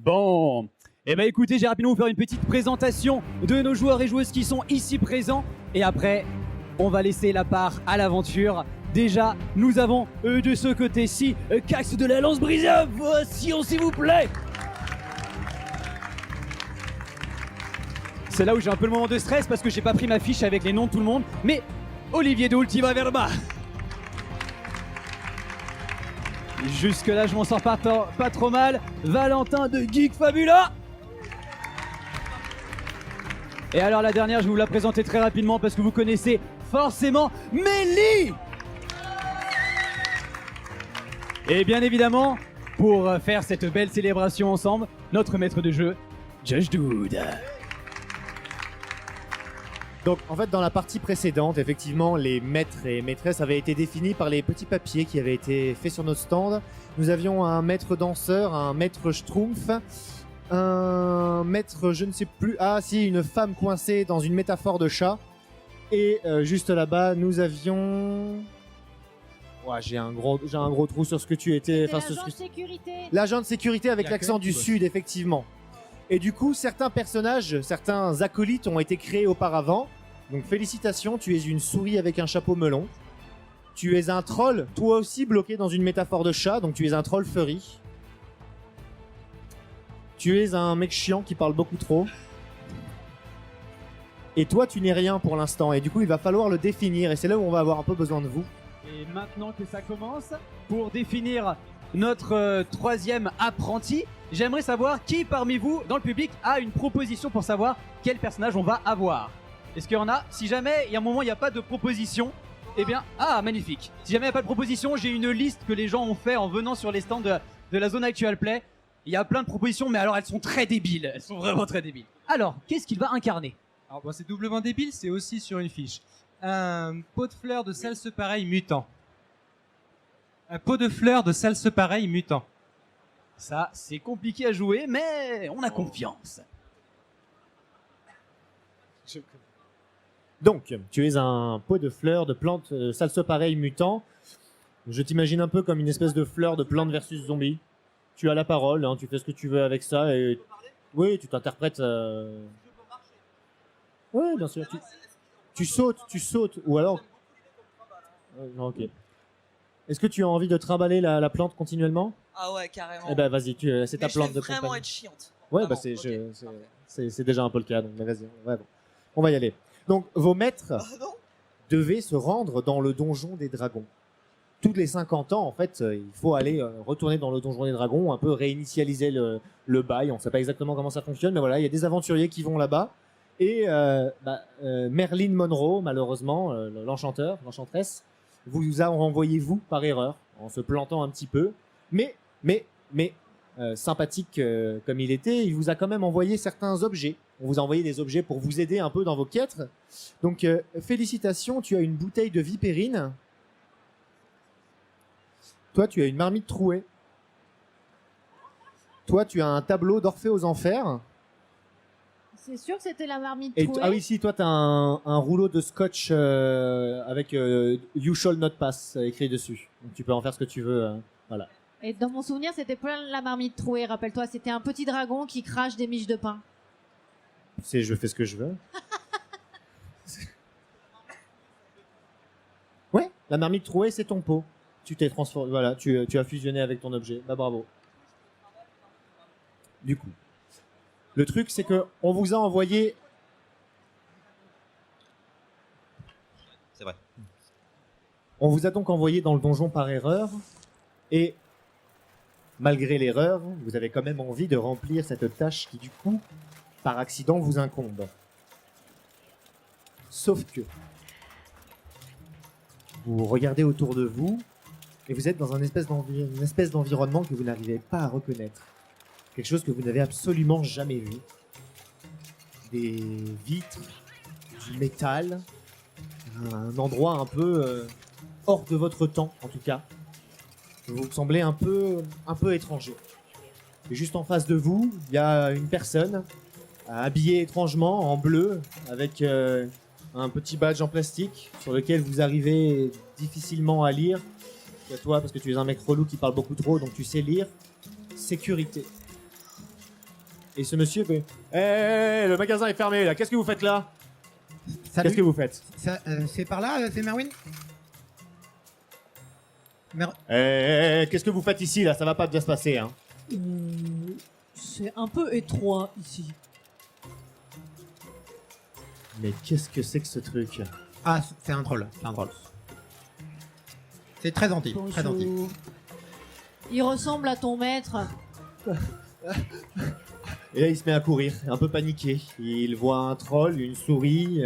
Bon, eh ben écoutez, j'ai rapidement vous faire une petite présentation de nos joueurs et joueuses qui sont ici présents. Et après, on va laisser la part à l'aventure. Déjà, nous avons de ce côté-ci Cax de la Lance Brisée. Voici, s'il vous plaît. C'est là où j'ai un peu le moment de stress parce que j'ai pas pris ma fiche avec les noms de tout le monde. Mais Olivier de Ultima Verba. Jusque là, je m'en sors pas trop mal. Valentin de Geek Fabula. Et alors la dernière, je vais vous la présenter très rapidement parce que vous connaissez forcément Mélie. Et bien évidemment, pour faire cette belle célébration ensemble, notre maître de jeu, Judge Dude. Donc en fait dans la partie précédente, effectivement les maîtres et maîtresses avaient été définis par les petits papiers qui avaient été faits sur notre stand. Nous avions un maître danseur, un maître schtroumpf, un maître je ne sais plus, une femme coincée dans une métaphore de chat. Et juste là-bas nous avions... Ouais, j'ai un gros trou sur ce que tu étais. L'agent de sécurité. L'agent de sécurité avec l'accent du sud, effectivement. Et du coup, certains personnages, certains acolytes ont été créés auparavant. Donc félicitations, tu es une souris avec un chapeau melon. Tu es un troll, toi aussi bloqué dans une métaphore de chat, donc tu es un troll furry. Tu es un mec chiant qui parle beaucoup trop. Et toi, tu n'es rien pour l'instant. Et du coup, il va falloir le définir. Et c'est là où on va avoir un peu besoin de vous. Et maintenant que ça commence, pour définir notre troisième apprenti, j'aimerais savoir qui parmi vous, dans le public, a une proposition pour savoir quel personnage on va avoir. Est-ce qu'il y en a? Si jamais il y a un moment il n'y a pas de proposition, eh bien, magnifique. Si jamais il n'y a pas de proposition, j'ai une liste que les gens ont fait en venant sur les stands de la zone Actual Play. Il y a plein de propositions, mais alors elles sont très débiles. Elles sont vraiment très débiles. Alors, qu'est-ce qu'il va incarner? Alors bon, c'est doublement débile, c'est aussi sur une fiche. Un pot de fleurs de salse pareil mutant. Un pot de fleurs de salse pareil mutant. Ça, c'est compliqué à jouer, mais on a confiance. Donc, tu es un pot de fleurs de plantes salsepareil mutant. Je t'imagine un peu comme une espèce de fleur de plante versus zombie. Tu as la parole, hein, tu fais ce que tu veux avec ça et... Oui, tu t'interprètes... Oui, bien sûr. Tu sautes, ou alors... non, ok. Est-ce que tu as envie de trimballer la plante continuellement? Ah ouais, carrément. Eh ben vas-y, c'est ta plante de compagnie. vraiment être chiante. Ouais, bah Vraiment, c'est déjà un peu le cas, donc vas-y, on va y aller. Donc vos maîtres devaient se rendre dans le donjon des dragons. Tous les 50 ans, en fait, il faut aller retourner dans le donjon des dragons, un peu réinitialiser le bail. On ne sait pas exactement comment ça fonctionne, mais voilà, il y a des aventuriers qui vont là-bas. Et Marilyn Monroe, malheureusement, l'enchantresse, vous a renvoyé vous par erreur, en se plantant un petit peu. Mais sympathique comme il était, il vous a quand même envoyé certains objets. On vous a envoyé des objets pour vous aider un peu dans vos quêtes. Donc félicitations, tu as une bouteille de vipérine. Toi, tu as une marmite trouée. Toi, tu as un tableau d'Orphée aux Enfers. C'est sûr que c'était la marmite Et trouée. ah oui, si, toi, tu as un rouleau de scotch avec You Shall Not Pass écrit dessus. Donc tu peux en faire ce que tu veux. Voilà. Et dans mon souvenir, c'était pas la marmite trouée, rappelle-toi, c'était un petit dragon qui crache des miches de pain. Je fais ce que je veux. Ouais, la marmite trouée, c'est ton pot. Tu t'es transformé, voilà, tu as fusionné avec ton objet. Bah bravo. Du coup, le truc, c'est que on vous a envoyé. C'est vrai. On vous a donc envoyé dans le donjon par erreur, et malgré l'erreur, vous avez quand même envie de remplir cette tâche qui, du coup, par accident, vous incombe. Sauf que vous regardez autour de vous et vous êtes dans une espèce d'environnement que vous n'arrivez pas à reconnaître. Quelque chose que vous n'avez absolument jamais vu. Des vitres, du métal, un endroit un peu hors de votre temps, en tout cas. Vous semblez un peu étranger. Et juste en face de vous, il y a une personne habillée étrangement en bleu, avec un petit badge en plastique sur lequel vous arrivez difficilement à lire. C'est toi, parce que tu es un mec relou qui parle beaucoup trop, donc tu sais lire. Sécurité. Et ce monsieur fait le magasin est fermé là, qu'est-ce que vous faites là? Salut. Qu'est-ce que vous faites? C'est par là, c'est Merwin? Qu'est-ce que vous faites ici là? Ça va pas bien se passer, hein. C'est un peu étroit ici. Mais qu'est-ce que c'est que ce truc? Ah, c'est un troll, c'est un troll. C'est très gentil, très gentil. Il ressemble à ton maître. Et là, il se met à courir, un peu paniqué. Il voit un troll, une souris,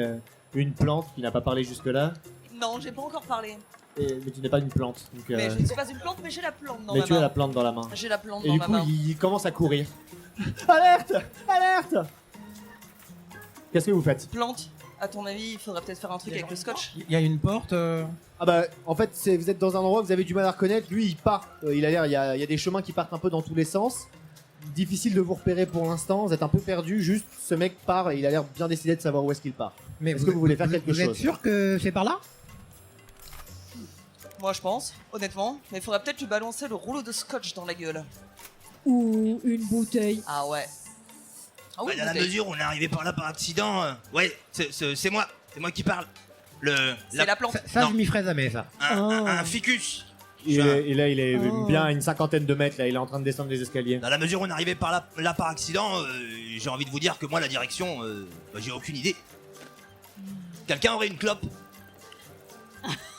une plante qui n'a pas parlé jusque-là. Non, j'ai pas encore parlé. Mais tu n'es pas une plante. Donc, Mais je ne suis pas une plante, mais j'ai la plante dans mais ma tu main. as la plante dans la main. J'ai la plante Et dans du ma coup, main. il commence à courir. Alerte! Alerte! Qu'est-ce que vous faites? Plante, à ton avis, il faudrait peut-être faire un truc avec le scotch. Il y a une porte. Ah bah, en fait, vous êtes dans un endroit que vous avez du mal à reconnaître. Lui, il part. Il a l'air, il y a des chemins qui partent un peu dans tous les sens. Difficile de vous repérer pour l'instant. Vous êtes un peu perdu. Juste, ce mec part et il a l'air bien décidé de savoir où est-ce qu'il part. Mais Est-ce que vous voulez faire quelque Vous êtes chose? sûr que c'est par là? Moi, je pense, honnêtement. Mais il faudrait peut-être lui balancer le rouleau de scotch dans la gueule. Ou une bouteille. Ah ouais. Ah oui, Dans la bouteille. mesure où on est arrivé par là par accident, ouais, c'est moi qui parle. C'est la plante. Ça, non, je m'y ferais jamais, ça. un ficus. Et là, il est Oh. bien à une cinquantaine de mètres. Là, il est en train de descendre les escaliers. Dans la mesure où on est arrivé par là par accident, j'ai envie de vous dire que moi la direction, j'ai aucune idée. Quelqu'un aurait une clope?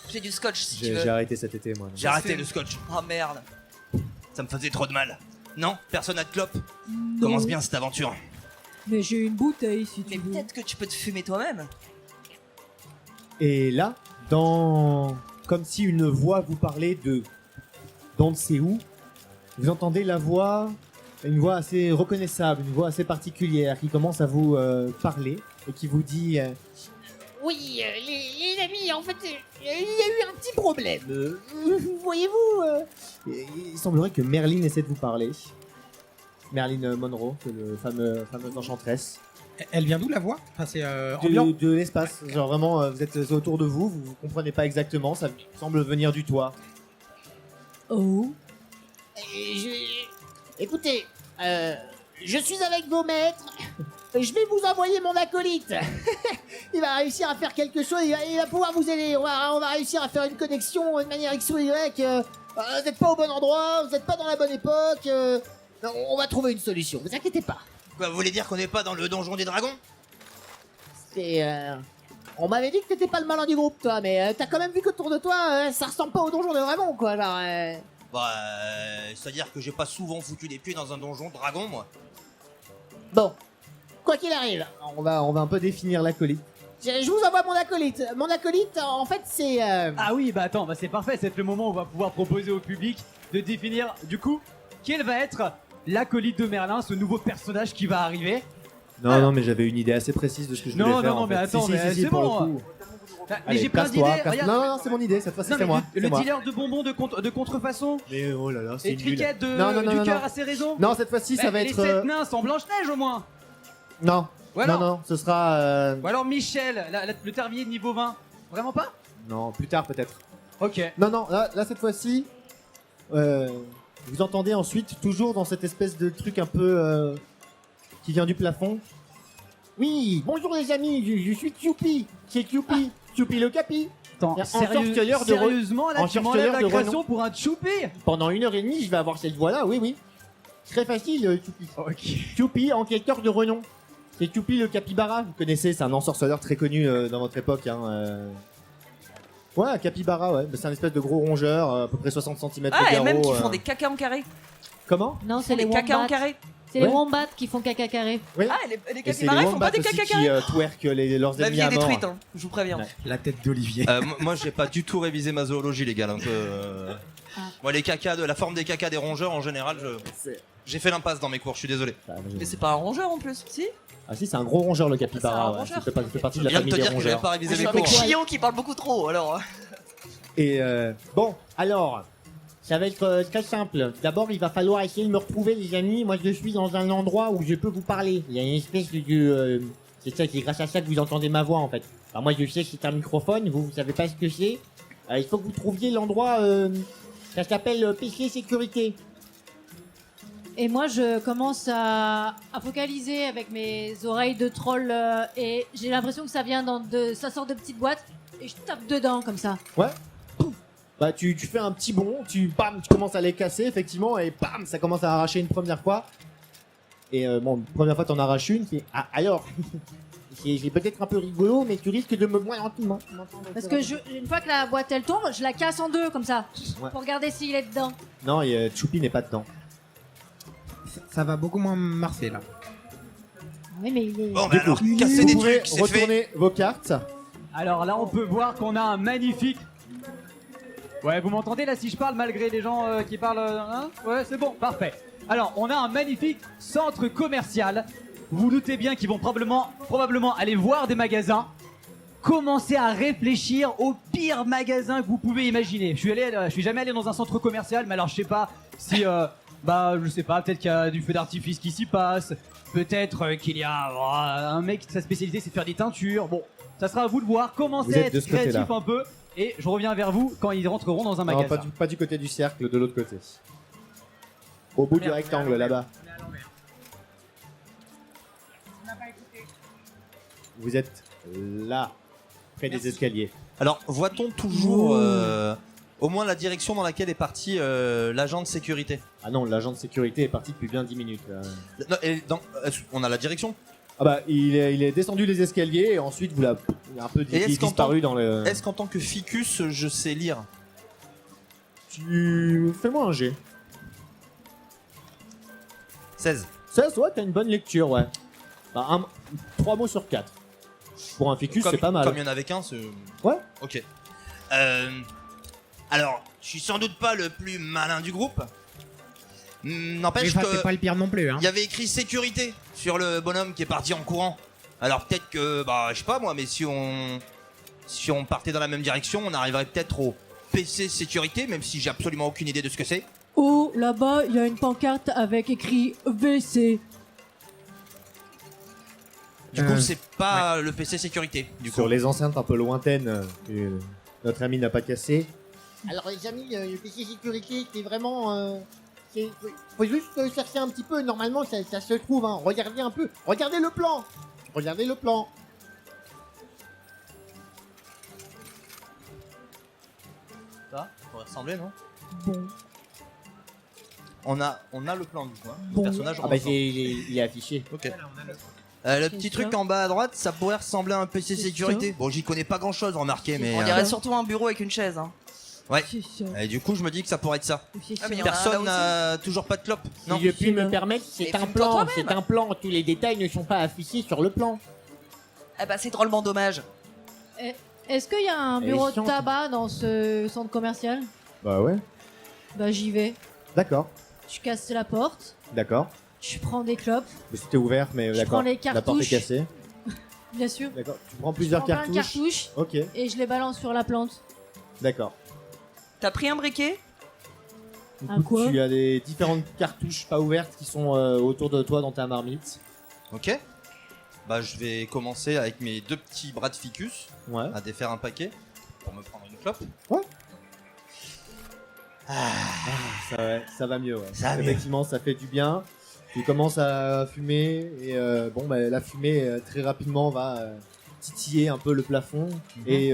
J'ai du scotch si tu J'ai veux. arrêté cet été, moi. J'ai arrêté le scotch. Oh merde. Ça me faisait trop de mal. Non, personne n'a de clope. Commence bien cette aventure. Mais j'ai une bouteille si Mais tu veux. peut-être que tu peux te fumer toi-même. Et là, comme si une voix vous parlait de d'on ne sait où, vous entendez la voix, une voix assez reconnaissable, une voix assez particulière qui commence à vous parler et qui vous dit Oui, les amis, en fait, il y a eu un petit problème. Voyez-vous il semblerait que Merlin essaie de vous parler. Merlin Monroe, c'est le fameuse enchanteresse. Elle vient d'où la voix? Enfin, c'est ambiant. De l'espace, genre vraiment, vous êtes autour de vous, vous comprenez pas exactement, ça semble venir du toit. Oh. Écoutez, je suis avec vos maîtres. Je vais vous envoyer mon acolyte. Il va réussir à faire quelque chose, il va pouvoir vous aider. On va réussir à faire une connexion de manière X ou Y. Vous n'êtes pas au bon endroit, vous n'êtes pas dans la bonne époque. On va trouver une solution, vous inquiétez pas. Quoi, vous voulez dire qu'on n'est pas dans le donjon des dragons? On m'avait dit que t'étais pas le malin du groupe, toi, mais t'as quand même vu qu'autour de toi, ça ressemble pas au donjon de dragon, quoi. Genre, Bah, c'est-à-dire que j'ai pas souvent foutu les pieds dans un donjon dragon, moi. Bon, quoi qu'il arrive, On va un peu définir l'acolyte. je vous envoie mon acolyte. Mon acolyte, en fait, c'est... Ah oui, bah attends, bah c'est parfait, c'est le moment où on va pouvoir proposer au public de définir du coup quel va être l'acolyte de Merlin, ce nouveau personnage qui va arriver. Non, mais j'avais une idée assez précise de ce que je voulais Non, faire. non, en mais fait. attends, Si, mais si, c'est pour bon. le coup. Mais Allez, j'ai plein casse-toi, d'idées. casse- Regarde. Non, c'est mon idée, cette fois-ci Non, c'est mais moi. le c'est moi. dealer de bonbons de contrefaçon. Mais oh là là, c'est Et nul. Cricket Non, du cœur à ses raisons. Non, cette fois-ci ça va Les être. 7 nains sans Blanche-Neige au moins. Non. Ou alors, Non, ce sera. Ou alors Michel, le termier de niveau 20. Vraiment pas? Non, plus tard peut-être. Ok. Non, là cette fois-ci. Vous entendez ensuite, toujours dans cette espèce de truc un peu. Qui vient du plafond. Oui, bonjour les amis, je suis Tupi. C'est Tupi. Tupi le Capi. Attends, Un sorceleur de sérieusement là, un tu m'enlèves la sorceleur de création renom. pour un choupi? Pendant 1h30, je vais avoir cette voix-là, oui. Très facile, Tupi. Ok. Tupi, enquêteur de renom. C'est Tupi le capybara, vous connaissez, c'est un ensorceleur très connu dans votre époque. Ouais, un capybara, ouais. C'est un espèce de gros rongeur, à peu près 60 cm Ah, de et garrot. même qui font des cacas en carré. Comment Non, Ils c'est font les des cacas en wombats. carré. C'est les Ouais. wombats qui font caca carré. Oui. Ah, les Et c'est les capybaras, ils font pas wombats des aussi cacas qui carrés. twerkent leurs La ennemis vie à est mort. détruite, hein, je vous préviens. Ouais. La tête d'Olivier. Moi, j'ai pas du tout révisé ma zoologie, les gars. Un peu. Moi, les cacas, la forme des cacas des rongeurs, en général, C'est- j'ai fait l'impasse dans mes cours. Je suis désolé. Mais c'est pas un rongeur en plus, si? Ah si, c'est un gros rongeur le C'est un capybara. Ouais. rongeur. Ça fait partie de Je la viens de famille te des dire que j'avais rongeurs. pas Je révisé suis mes avec cours. Chion qui parle beaucoup trop, alors. Et Bon, alors, ça va être très simple. D'abord, il va falloir essayer de me retrouver, les amis. Moi, je suis dans un endroit où je peux vous parler. Il y a une espèce de... c'est ça, c'est grâce à ça que vous entendez ma voix, en fait. Alors moi, je sais que c'est un microphone. Vous savez pas ce que c'est. Il faut que vous trouviez l'endroit... ça s'appelle PC Sécurité. Et moi, je commence à focaliser avec mes oreilles de troll et j'ai l'impression que ça vient ça sort de petites boîtes et je tape dedans comme ça. Bah tu fais un petit bond, tu commences à les casser effectivement et bam, ça commence à arracher une première fois. Et bon, première fois t'en arraches une, puis alors, j'ai peut-être un peu rigolo, mais tu risques de me voir lentement. Parce que une fois que la boîte elle tombe, je la casse en deux comme ça Ouais. pour regarder s'il est dedans. Non, Choupi n'est pas dedans. Ça va beaucoup moins marcher là. Oui, mais il est. Bon, Du bah alors, coup, casser vous des pouvez trucs, c'est fait. retourner vos cartes. Alors là, on peut voir qu'on a un magnifique. Ouais, vous m'entendez là si je parle malgré les gens qui parlent hein. Ouais, c'est bon, parfait. Alors, on a un magnifique centre commercial. Vous vous doutez bien qu'ils vont probablement aller voir des magasins, commencer à réfléchir au pire magasin que vous pouvez imaginer. Je suis jamais allé dans un centre commercial, mais alors je sais pas si je sais pas, peut-être qu'il y a du feu d'artifice qui s'y passe, peut-être qu'il y a un mec sa spécialité c'est de faire des teintures. Bon, ça sera à vous de voir. Commencez Vous à êtes de être ce côté-là. créatif un peu et je reviens vers vous quand ils rentreront dans un Non, magasin. pas du côté du cercle, de l'autre côté. Au bout du rectangle là-bas. Vous êtes là, près des escaliers. Alors, voit-on toujours au moins la direction dans laquelle est parti l'agent de sécurité? Ah non, l'agent de sécurité est parti depuis bien 10 minutes. Non, on a la direction? Ah bah, il est descendu les escaliers et ensuite il a un peu Et est-ce qu'en disparu dans le... Est-ce qu'en tant que ficus, je sais lire? Fais-moi un G. 16. 16, ouais, t'as une bonne lecture, ouais. Bah, 3 mots sur 4. Pour un ficus, c'est pas mal. Comme il y en avait qu'un, c'est... Ouais. Ok. Alors, je suis sans doute pas le plus malin du groupe. Mais N'empêche enfin, c'est que pas le pire non plus, hein. il y avait écrit sécurité sur le bonhomme qui est parti en courant. Alors peut-être que, je sais pas moi, mais si on partait dans la même direction, on arriverait peut-être au PC sécurité, même si j'ai absolument aucune idée de ce que c'est. Oh, là-bas, il y a une pancarte avec écrit WC. Du coup, c'est pas le PC sécurité. Du coup. Sur les enceintes un peu lointaines que notre ami n'a pas cassé. Alors les amis, le PC sécurité, c'est vraiment... faut juste chercher un petit peu, normalement ça se trouve, hein. Regardez un peu, regardez le plan. Regardez le plan. Ça pourrait ressembler, non? Bon. On a le plan du coup. Hein. Bon. Le personnage. Ah bah il est affiché. Ok. Le petit C'est truc ça. en bas à droite, ça pourrait ressembler à un PC C'est sécurité. Bon, j'y connais pas grand chose, remarquez, mais. On dirait surtout un bureau avec une chaise. Hein. Ouais. C'est ça. Et du coup, je me dis que ça pourrait être ça. C'est Ah, mais ça. il y en a un Personne là n'a toujours pas de clope. Non. Si je puis me permettre, c'est Mais un fume-toi plan, toi-même. c'est un plan. Tous les détails ne sont pas affichés sur le plan. Ah bah c'est drôlement dommage. Est-ce qu'il y a un Elle est bureau de chiante. tabac dans ce centre commercial? Bah ouais. Bah j'y vais. D'accord, Je casse la porte, d'accord. je prends des clopes, Mais c'était ouvert, mais Je d'accord. prends les La porte est cartouches. cassée. bien sûr. D'accord. Tu prends Je plusieurs prends plein de cartouches. cartouches Ok, et je les balance sur la plante. d'accord. T'as pris un briquet? Un quoi? Tu as des différentes cartouches pas ouvertes qui sont autour de toi dans ta marmite. Ok. Bah, je vais commencer avec mes deux petits bras de ficus Ouais. à défaire un paquet pour me prendre une clope. Ça va mieux, ouais. Ça va mieux. Effectivement, ça fait du bien. Tu commences à fumer et la fumée très rapidement va titiller un peu le plafond et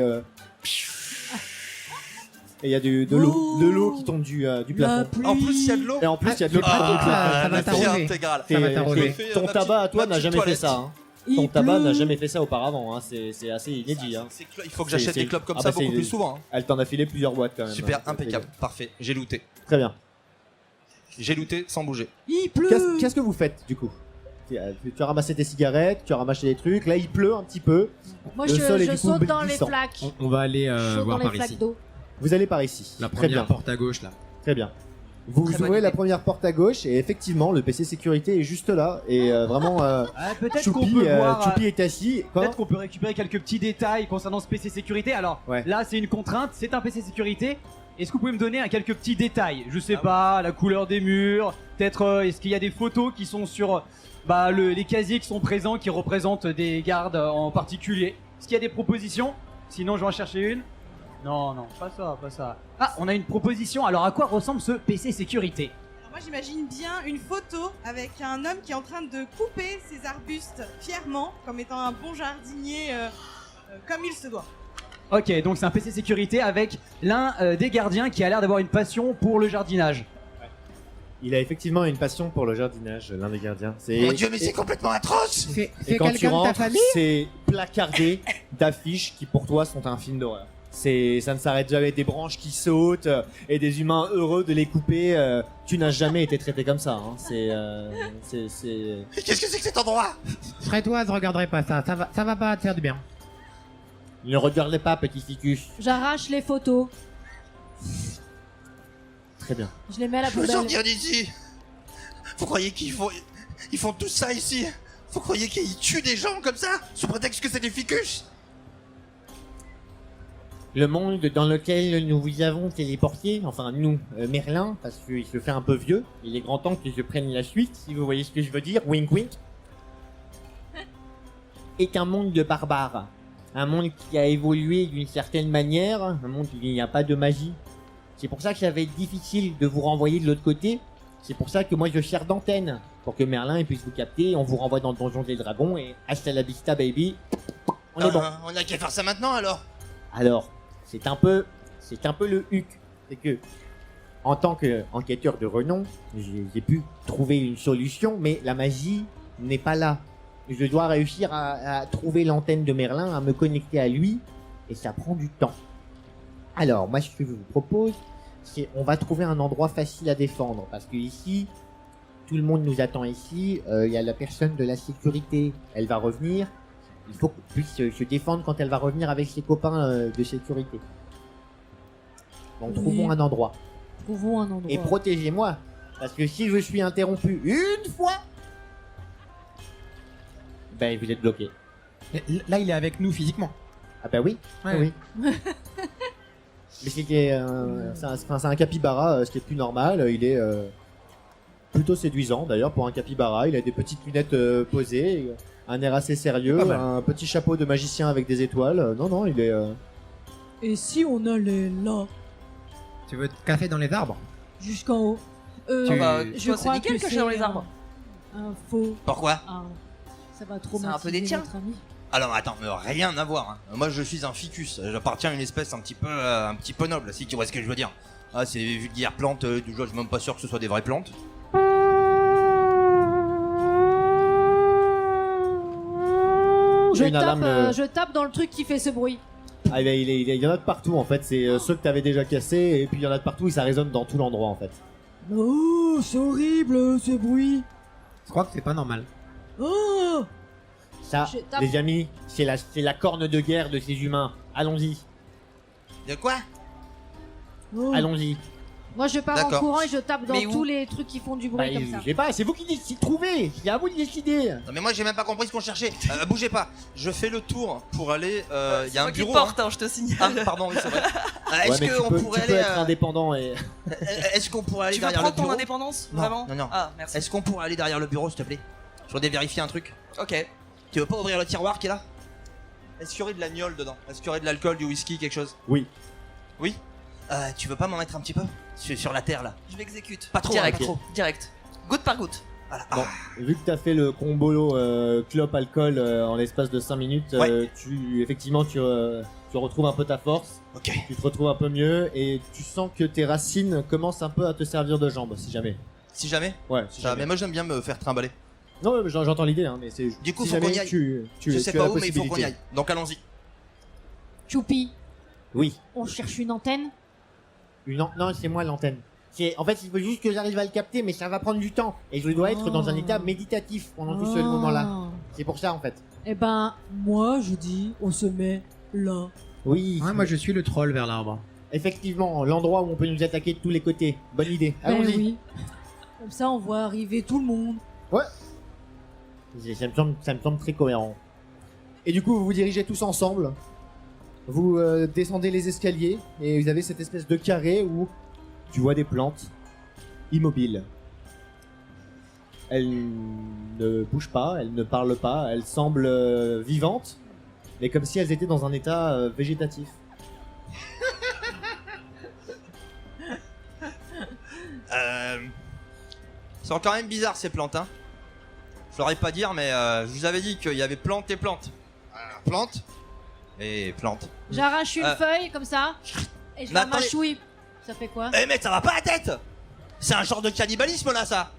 il y a de l'eau qui tombe du plafond. En plus, il y a de l'eau. Et en plus, il y a de l'eau qui tombe du plafond. ça va c'est t'arranger. intégral. Ça va t'arranger. Ton tabac à toi n'a jamais fait ça. Hein. Ton Il tabac pleut. n'a jamais fait ça auparavant. Hein. C'est assez inédit. Hein. Il faut que j'achète C'est- des clopes comme ah ça bah, c'est- beaucoup plus souvent. Hein. Elle t'en a filé plusieurs boîtes quand même. Super, hein. impeccable, parfait. J'ai looté. Très bien. J'ai looté sans bouger. Il pleut. Qu'est-ce que vous faites du coup? Tu as ramassé tes cigarettes, tu as ramassé des trucs. Là, il pleut un petit peu. Moi Le sol est je du coup saute dans les glissant. flaques. On va aller Je saute voir dans par les flaques ici. d'eau. Vous allez par ici. La Très bien. première porte à gauche là. Très bien. Vous Très bonne ouvrez la idée. première porte à gauche et effectivement, le PC sécurité est juste là. Et vraiment, Peut-être qu'on Choupi, peut voir. Choupi est assis. Quoi Peut-être qu'on peut récupérer quelques petits détails concernant ce PC sécurité. Alors Ouais. là, c'est une contrainte, c'est un PC sécurité. Est-ce que vous pouvez me donner quelques petits détails? Je sais pas, la couleur des murs, peut-être est-ce qu'il y a des photos qui sont sur les casiers qui sont présents, qui représentent des gardes en particulier? Est-ce qu'il y a des propositions? Sinon, je vais en chercher une. Non, pas ça, pas ça. Ah, on a une proposition. Alors, à quoi ressemble ce PC sécurité? Moi, j'imagine bien une photo avec un homme qui est en train de couper ses arbustes fièrement, comme étant un bon jardinier, comme il se doit. Ok, donc c'est un PC sécurité avec l'un des gardiens qui a l'air d'avoir une passion pour le jardinage. Il a effectivement une passion pour le jardinage, l'un des gardiens. Mon Dieu, mais c'est complètement atroce. C'est Et quand tu quelqu'un de ta rentres, famille? c'est placardé d'affiches qui pour toi sont un film d'horreur. Ça ne s'arrête jamais, des branches qui sautent et des humains heureux de les couper. Tu n'as jamais été traité comme ça. Hein. Mais qu'est-ce que c'est que cet endroit? Frédoise, regarderai pas ça. Ça va pas te faire du bien. Ne regardez pas, petit ficus. J'arrache les photos. Très bien. Je les mets à la Je veux poubelle. sortir d'ici. Vous croyez qu'ils font tout ça ici? Vous croyez qu'ils tuent des gens comme ça sous prétexte que c'est des ficus? Le monde dans lequel nous vous avons téléporté, enfin nous, Merlin, parce qu'il se fait un peu vieux, il est grand temps que je prenne la suite, si vous voyez ce que je veux dire, wink wink, est un monde de barbares. Un monde qui a évolué d'une certaine manière, un monde où il n'y a pas de magie. C'est pour ça que ça va être difficile de vous renvoyer de l'autre côté. C'est pour ça que moi je sers d'antenne, pour que Merlin il puisse vous capter, on vous renvoie dans Donjons et Dragons et hasta la vista baby, on est bon. On a qu'à faire ça maintenant alors. Alors, c'est un peu le huc. C'est que, en tant qu'enquêteur de renom, j'ai pu trouver une solution, mais la magie n'est pas là. Je dois réussir à trouver l'antenne de Merlin, à me connecter à lui, et ça prend du temps. Alors, moi, ce que je vous propose, c'est on va trouver un endroit facile à défendre, parce que ici, tout le monde nous attend ici. Il y a la personne de la sécurité, elle va revenir. Il faut qu'on puisse se défendre quand elle va revenir avec ses copains de sécurité. Donc Oui. trouvons un endroit. Trouvons un endroit. Et protégez-moi. Parce que si je suis interrompu une fois, ben vous êtes bloqué. Là, il est avec nous physiquement. Ah bah oui. Ouais. Oui. Mais c'est un capybara, ce qui est plus normal. Il est plutôt séduisant d'ailleurs pour un capybara. Il a des petites lunettes posées, un air assez sérieux, Pas mal. un petit chapeau de magicien avec des étoiles. Non, il est... Et si on allait là, Tu veux te casser dans les arbres? jusqu'en haut Tu- Bah, je toi, c'est crois nickel que caché dans c'est les arbres. un faux. Pourquoi? Ça va trop C'est un peu des tiens. notre ami. Alors attends, rien à voir. Hein. Moi je suis un ficus, j'appartiens à une espèce un petit peu noble, si tu vois ce que je veux dire. Ah, c'est des vulgaires plantes, du genre je suis même pas sûr que ce soit des vraies plantes. Une alarme, Je tape dans le truc qui fait ce bruit. Ah, ben, il y en a de partout en fait. C'est ceux que t'avais déjà cassés et puis il y en a de partout et ça résonne dans tout l'endroit en fait. Oh, c'est horrible ce bruit. Je crois que c'est pas normal. Oh, Ça, Je tape. les amis, c'est la corne de guerre de ces humains. Allons-y, De quoi? oh. allons-y. Moi je pars en D'accord. courant et je tape dans Mais où tous les trucs qui font du Bah, bruit comme ça. je sais pas, c'est vous qui décidez de trouver. C'est à vous de décider. Non mais moi j'ai même pas compris ce qu'on cherchait. Bougez pas, je fais le tour pour aller... Il y a un Moi qui bureau... porte, hein. je te signale. Ah pardon, oui c'est vrai. Est-ce Ouais, mais qu'on tu pourrait peux aller... être indépendant et... Est-ce qu'on pourrait aller Tu veux derrière le prendre ton bureau? indépendance, Non, vraiment? non. Ah, merci. Est-ce qu'on pourrait aller derrière le bureau s'il te plaît? Je voudrais vérifier un truc. Ok. Tu veux pas ouvrir le tiroir qui est là? Est-ce qu'il y aurait de l'agnole dedans? Est-ce qu'il y aurait de l'alcool, du whisky, quelque chose? Oui. Oui? Tu veux pas m'en mettre un petit peu? Sur la terre là. Je m'exécute. Pas trop, Direct. hein, pas trop. Direct. Goutte par goutte. Voilà. Bon, vu que t'as fait le combo clope-alcool en l'espace de 5 minutes, Ouais. tu retrouves un peu ta force, Ok. tu te retrouves un peu mieux et tu sens que tes racines commencent un peu à te servir de jambes, si jamais. Si jamais? Ouais, si Ça, jamais. mais moi j'aime bien me faire trimballer. Non, mais j'entends l'idée, hein, mais c'est... Du coup, si faut qu'on jamais y aille. tu Je sais tu as pas la où, mais il faut qu'on y possibilité. aille. Donc allons-y. Choupi, Oui. on cherche une antenne. Non, c'est moi l'antenne. En fait, il faut juste que j'arrive à le capter, mais ça va prendre du temps. Et je dois être dans un état méditatif pendant tout ce moment-là. C'est pour ça, en fait. Eh ben, moi je dis, on se met là. Oui. Ouais, moi je suis le troll vers l'arbre. Effectivement, l'endroit où on peut nous attaquer de tous les côtés. Bonne idée. Eh Allons-y. oui. Comme ça, on voit arriver tout le monde. Ça me semble très cohérent. Et du coup, vous vous dirigez tous ensemble. Vous descendez les escaliers et vous avez cette espèce de carré où tu vois des plantes immobiles. Elles ne bougent pas, elles ne parlent pas, elles semblent vivantes, mais comme si elles étaient dans un état végétatif. sont quand même bizarres ces plantes, hein. Je l'aurais pas dire, mais je vous avais dit qu'il y avait plantes et plantes. Plantes et plantes. J'arrache une feuille comme ça et je Mais la attendez. mâchouille. Ça fait quoi? Eh mec, ça va pas la tête. C'est un genre de cannibalisme là, ça.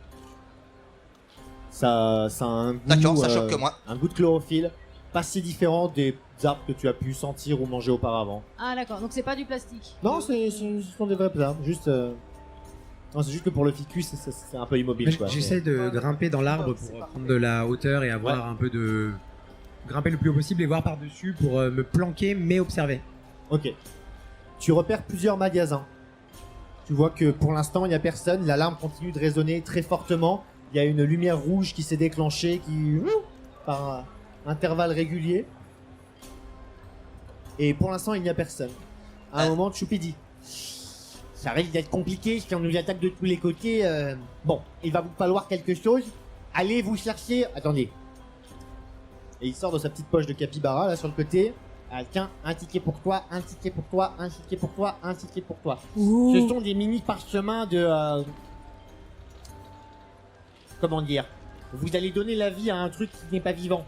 Ça a un goût. D'accord, ça choque que moi. Un goût de chlorophylle, pas si différent des arbres que tu as pu sentir ou manger auparavant. Ah d'accord, donc c'est pas du plastique. Non, ce sont des vrais arbres. Juste. Non, c'est juste que pour le ficus, c'est un peu immobile. Quoi. J'essaie de grimper dans l'arbre pour prendre de la hauteur et avoir un peu de... Grimper le plus haut possible et voir par-dessus pour me planquer mais observer. Ok. Tu repères plusieurs magasins. Tu vois que pour l'instant, il n'y a personne. L'alarme continue de résonner très fortement. Il y a une lumière rouge qui s'est déclenchée par intervalles réguliers. Et pour l'instant, il n'y a personne. À un moment, Choupi dit: ça risque d'être compliqué si on nous attaque de tous les côtés. Bon, il va vous falloir quelque chose. Allez vous chercher. Attendez. Et il sort de sa petite poche de capybara là sur le côté. Ah, tiens, un ticket pour toi, un ticket pour toi, un ticket pour toi, un ticket pour toi. Ce sont des mini parchemins de... Comment dire? Vous allez donner la vie à un truc qui n'est pas vivant.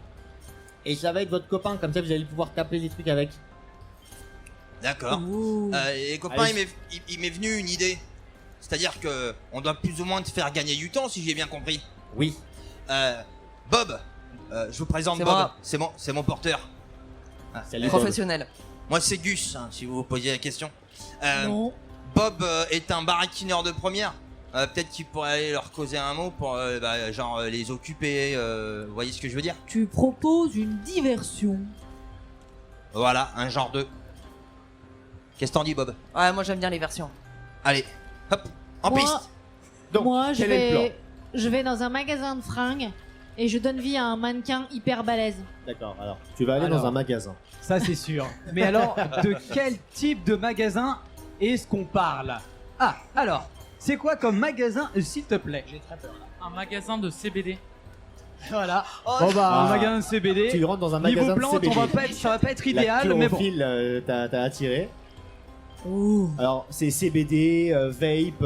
Et ça va être votre copain, comme ça vous allez pouvoir taper des trucs avec. D'accord. Et copain, Allez. il m'est venu une idée. C'est-à-dire que on doit plus ou moins te faire gagner du temps, si j'ai bien compris. Oui. Bob, je vous présente C'est Bob. moi. C'est mon porteur. Ah, Salut, Bob. Professionnel. moi c'est Gus, hein, si vous vous posiez la question. Non. Bob est un baraquineur de première. Peut-être qu'il pourrait aller leur causer un mot pour genre les occuper. Vous voyez ce que je veux dire? Tu proposes une diversion. Voilà, un genre de. Qu'est-ce que t'en dis, Bob? Ouais, moi j'aime bien les versions. Allez, hop, en Moi- piste. Donc, Moi, quel est le plan? je vais dans un magasin de fringues et je donne vie à un mannequin hyper balèze. D'accord, alors tu vas aller Alors. dans un magasin. Ça c'est sûr. Mais alors, de quel type de magasin est-ce qu'on parle? Ah, alors, c'est quoi comme magasin, s'il te plaît? J'ai très peur là. Un magasin de CBD. Voilà. Oh, Bon bah, Ah. un magasin de CBD. Tu rentres dans un magasin Niveau de plantes, CBD. ça va pas être La idéal, mais bon. chlorophylle t'a attiré. Alors c'est CBD, vape,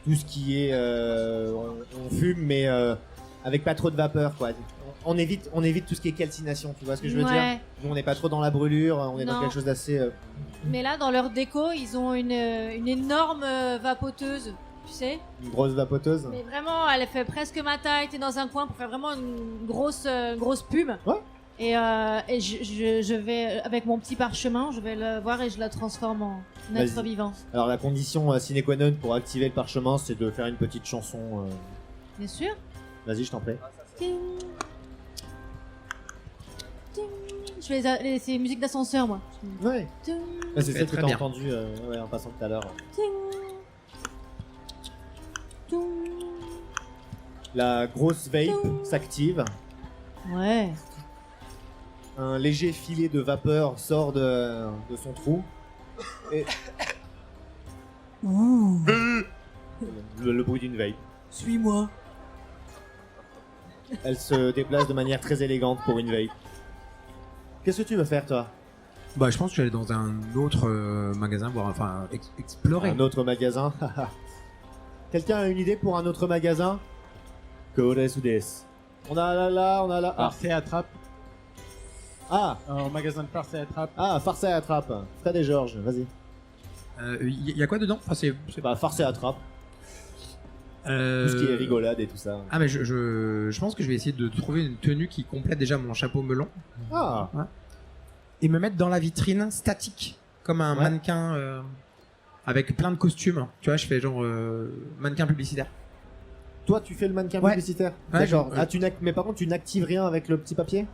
tout ce qui est on fume mais avec pas trop de vapeur quoi. On évite tout ce qui est calcination, tu vois ce que je veux dire? Ouais. Nous on n'est pas trop dans la brûlure, on est dans Non. quelque chose d'assez Mais là, dans leur déco, ils ont une énorme vapoteuse, tu sais. une grosse vapoteuse. Mais vraiment, elle fait presque ma taille. T'es dans un coin pour faire vraiment une grosse pub. Ouais. Et je vais, avec mon petit parchemin, je vais le voir et je la transforme en être Vas-y. vivant. Alors la condition sine qua non pour activer le parchemin, c'est de faire une petite chanson. Bien sûr. Vas-y, je t'en prie. Ting. Ting. Je fais c'est musique d'ascenseur, moi. Ouais. Ting. Ah, c'est fait celle que très t'as bien. entendu en passant tout à l'heure. Ting. Ting. La grosse vape s'active. Ouais. Un léger filet de vapeur sort de son trou. Et... le bruit d'une vape. Suis-moi. Elle se déplace de manière très élégante pour une vape. Qu'est-ce que tu veux faire, toi? Bah, je pense que je vais aller dans un autre magasin, voir, enfin, explorer. Un autre magasin? Quelqu'un a une idée pour un autre magasin? Koresudes. On a là, on a là. Ah, Farce et attrape. Au magasin de farce et attrape. Farce et attrape. Fred et Georges, vas-y. Y a quoi dedans? Enfin, c'est Bah, farce et attrape. Tout ce qui est rigolade et tout ça. Ah, mais je pense que je vais essayer de trouver une tenue qui complète déjà mon chapeau melon Ah, et me mettre dans la vitrine statique comme un Ouais. mannequin avec plein de costumes. Tu vois, je fais genre mannequin publicitaire. toi, tu fais le mannequin Ouais. publicitaire? Ouais, D'accord. je- Mais par contre, tu n'actives rien avec le petit papier?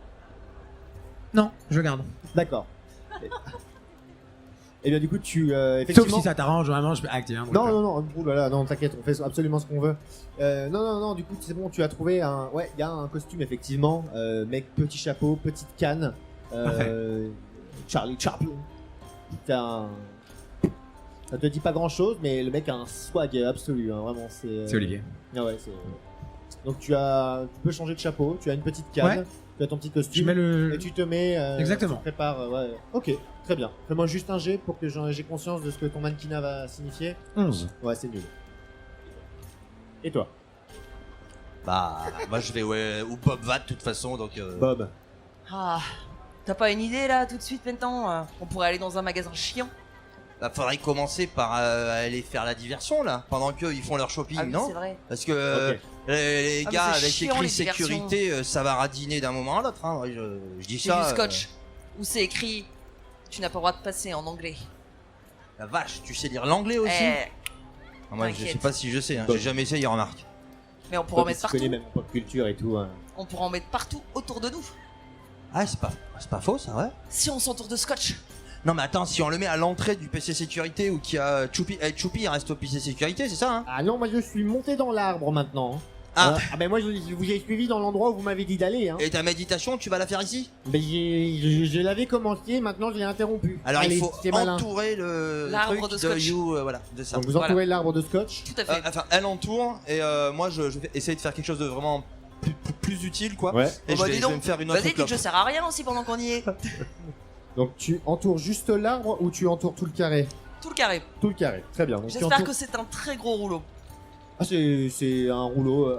Non, je garde. D'accord. Et bien, du coup, tu. Sauf Effectivement. si ça t'arrange vraiment, je peux activer un truc. Non, non, non, ouh là là, non, t'inquiète, on fait absolument ce qu'on veut. Non, du coup, c'est bon, tu as trouvé un. Ouais, il y a un costume, effectivement. Mec, petit chapeau, petite canne. Charlie Chaplin. T'as un. Ça te dit pas grand chose, mais le mec a un swag absolu, hein, vraiment. C'est Olivier. Ah ouais, c'est. Donc, tu peux changer de chapeau, tu as une petite canne, Ouais. tu as ton petit Je costume. mets le. Et tu te mets. Exactement. Tu prépares. Ouais. Ok, très bien. Fais-moi juste un jet pour que j'ai conscience de ce que ton mannequinat va signifier. 11. Ouais, c'est nul. Et toi? Bah, moi je vais où Bob va de toute façon, donc. Bob. Ah, t'as pas une idée là tout de suite maintenant? On pourrait aller dans un magasin chiant. Bah, faudrait commencer par aller faire la diversion là, pendant qu'eux ils font leur shopping, Ah oui, non? c'est vrai. Parce que Ok. les Ah, mais gars c'est avec chiant, écrit les diversions. sécurité, ça va radiner d'un moment à l'autre. Hein. Je dis J'ai ça. du scotch où c'est écrit tu n'as pas le droit de passer en anglais. La vache, tu sais lire l'anglais aussi? Ah, moi je t'inquiète. sais pas si je sais, hein. Bob. j'ai jamais essayé, remarque. Mais on pourra en Bob, mettre tu connais partout. même pop culture et tout. Hein. On pourra en mettre partout autour de nous. Ah, c'est pas faux ça, ouais. Si on s'entoure de scotch. Non mais attends, si on le met à l'entrée du PC sécurité ou qu'il y a Choupi, Choupi il reste au PC sécurité, c'est ça hein? Ah non, moi je suis monté dans l'arbre maintenant. Hein. Ah. Ben moi je vous ai suivi dans l'endroit où vous m'avez dit d'aller. Hein. Et ta méditation, tu vas la faire ici? Ben je l'avais commencé, maintenant je l'ai interrompu. Alors Allez, il faut c'est malin. entourer le L'arbre truc de scotch. You, voilà, de ça. Donc vous entourez l'arbre de scotch. Tout à fait. Enfin, elle entoure et moi je vais essayer de faire quelque chose de vraiment plus utile quoi. Ouais. Et Bon, bah, dis je vais donc. me faire une autre Vas-y, dis clope. que je sers à rien aussi pendant qu'on y est. Donc tu entoures juste l'arbre ou tu entoures tout le carré? Tout le carré. Tout le carré, très bien. Donc, tu J'espère entoures- que c'est un très gros rouleau. Ah, c'est un rouleau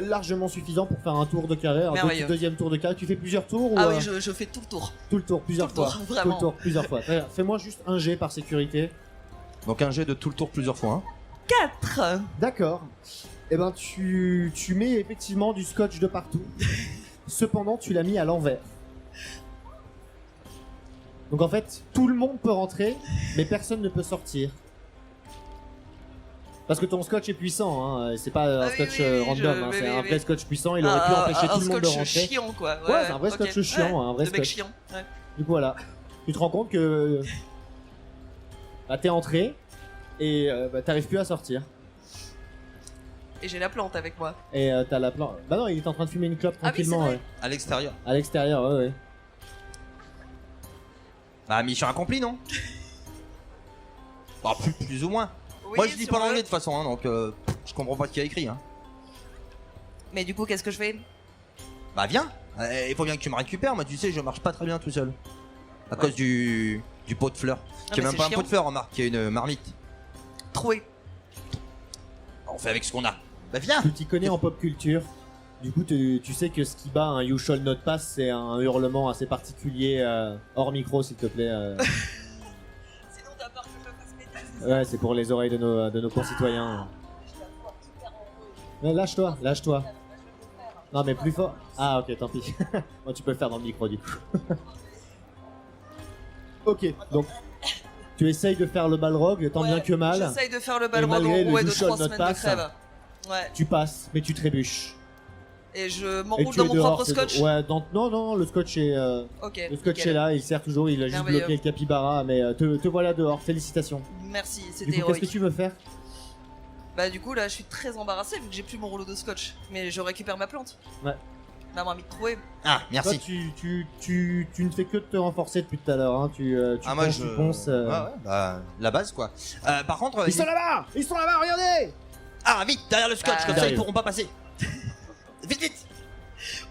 largement suffisant pour faire un tour de carré, un Merveilleux. deuxième tour de carré. Tu fais plusieurs tours ou Ah oui, je fais tout le tour. tout le tour, plusieurs tout le fois. tour, Tout vraiment. le tour, plusieurs fois. Très bien. Fais-moi juste un jet par sécurité. Donc un jet de tout le tour plusieurs fois. Hein. 4. D'accord. Eh ben tu mets effectivement du scotch de partout. Cependant, tu l'as mis à l'envers. Donc en fait, tout le monde peut rentrer, mais personne ne peut sortir. Parce que ton scotch est puissant, hein. C'est pas un Ah oui, scotch oui, oui, random, hein. oui, c'est oui, un oui. vrai scotch puissant, il aurait pu empêcher tout le monde de scotch rentrer. chiant quoi. Ouais, c'est un vrai ok. scotch chiant, un vrai Le mec scotch. chiant. Ouais. Du coup voilà, tu te rends compte que bah, t'es entré et bah, t'arrives plus à sortir. Et j'ai la plante avec moi. Et t'as la plante. Bah non, il est en train de fumer une clope Ah oui, c'est tranquillement, vrai. ouais. À l'extérieur. À l'extérieur, ouais, ouais. Bah mission accomplie non? Bah plus ou moins. Oui, Moi je lis sur pas le- l'anglais de toute façon, hein, donc je comprends pas ce qu'il y a écrit. Hein. Mais du coup, qu'est-ce que je fais? Bah viens, il faut bien que tu me récupères, moi tu sais je marche pas très bien tout seul. À cause du pot de fleurs. Ah, Qui est mais même c'est pas un chiant. pot de fleurs, remarque, qui est une marmite. Troué. On fait avec ce qu'on a. Bah viens. Tu t'y connais en pop culture. Du coup, tu sais que ce qui bat un You Shall Not Pass, c'est un hurlement assez particulier, hors micro, s'il te plaît. Sinon, t'as peur que je me fasse péter. Ouais, c'est pour les oreilles de nos concitoyens. Mais lâche-toi, lâche-toi. Non, mais plus fort. Ah, ok, tant pis. Bon, tu peux le faire dans le micro, du coup. Ok, donc tu essayes de faire le balrog, tant Ouais, bien que mal. J'essaye de faire le balrog en malgré le rouet de You Shall 3 Not semaines de Pass, crève. Ouais. Tu passes, mais tu trébuches. Et je Et m'enroule tu dans es mon dehors, propre c'est- scotch. Ouais, non, le scotch est. Ok. Le scotch nickel. est là, il sert toujours, il a juste Merveilleux. bloqué le capybara, mais te voilà dehors, félicitations. Merci, Du c'était coup, qu'est-ce héroïque. que tu veux faire? Bah du coup là je suis très embarrassé vu que j'ai plus mon rouleau de scotch. Mais je récupère ma plante. Ouais. Ma marmite trouée. Ah Toi, merci. tu ne fais que de te renforcer depuis tout à l'heure, hein. Tu Ah moi ponces, je. tu ponces. Ouais, ouais, bah la base quoi. Par contre. Ils sont là-bas! Ils sont là-bas, regardez! Ah vite, derrière le scotch, Bah, comme ça ils j'arrive. pourront pas passer. Vite vite.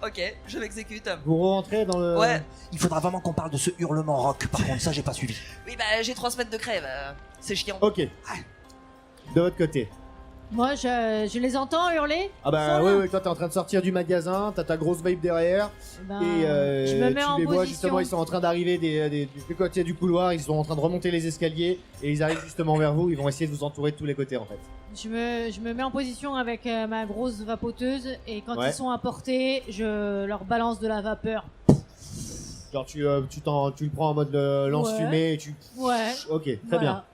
Ok, je m'exécute. Vous rentrez dans le. Ouais. Il faudra vraiment qu'on parle de ce hurlement rock. Par contre ça j'ai pas suivi. Oui bah j'ai 3 semaines de crève. C'est chiant. Ok. De votre côté. Moi, je les entends hurler. Ah bah Ça oui, va. oui, toi t'es en train de sortir du magasin, t'as ta grosse vape derrière, Ben, et je me mets tu en les vois position. justement, ils sont en train d'arriver du côté du couloir, ils sont en train de remonter les escaliers, et ils arrivent justement vers vous, ils vont essayer de vous entourer de tous les côtés en fait. Je me mets en position avec ma grosse vapoteuse et quand Ouais. ils sont à portée, je leur balance de la vapeur. Genre tu le prends en mode lance-fumée, et tu... Ouais. Ok, très Voilà. bien.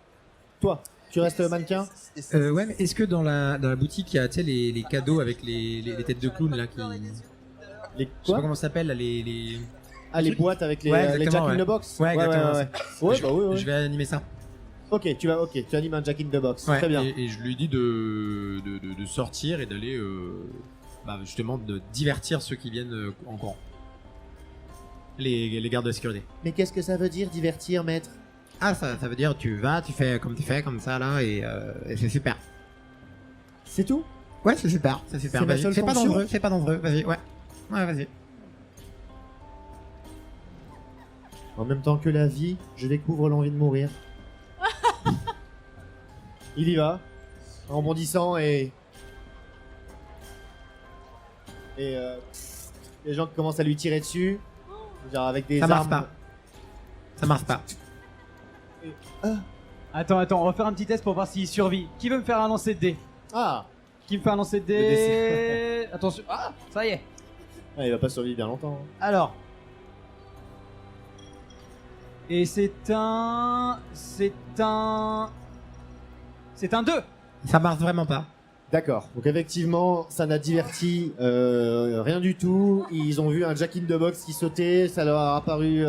Toi, tu restes mannequin? Ouais, mais est-ce que dans la boutique, il y a tu sais, les cadeaux avec les têtes de clown là qui. Les Je sais pas quoi? comment ça s'appelle là, les. Ah, les boîtes avec les, Ouais, les Jack exactement, in the ouais. Box? Ouais, exactement, Ouais, ouais, je, bah oui, ouais. je vais animer ça. Ok, tu animes un Jack in the Box, Ouais, très bien. Et je lui dis de sortir et d'aller justement de divertir ceux qui viennent en courant. Les gardes de sécurité. Mais qu'est-ce que ça veut dire divertir, maître? Ah, ça veut dire tu vas, tu fais comme ça là et c'est super. C'est tout? Ouais, c'est super, c'est super. C'est ma Vas-y, seule fais pas fonction dangereux, fais pas dangereux, vas-y, ouais. Ouais, vas-y. En même temps que la vie, je découvre l'envie de mourir. Il y va, en bondissant et Et les gens qui commencent à lui tirer dessus. Genre avec des Ça marche armes. pas. Ça marche pas. Attends, on va faire un petit test pour voir s'il survit. Qui veut me faire un lancer de dés? Ah, Qui me fait un lancer de Le dés? Attention. Ah, ça y est. il va pas survivre bien longtemps. hein. Alors. Et c'est un 2. Ça marche vraiment pas. D'accord. Donc effectivement, ça n'a diverti rien du tout. Ils ont vu un Jack in the Box qui sautait, ça leur a apparu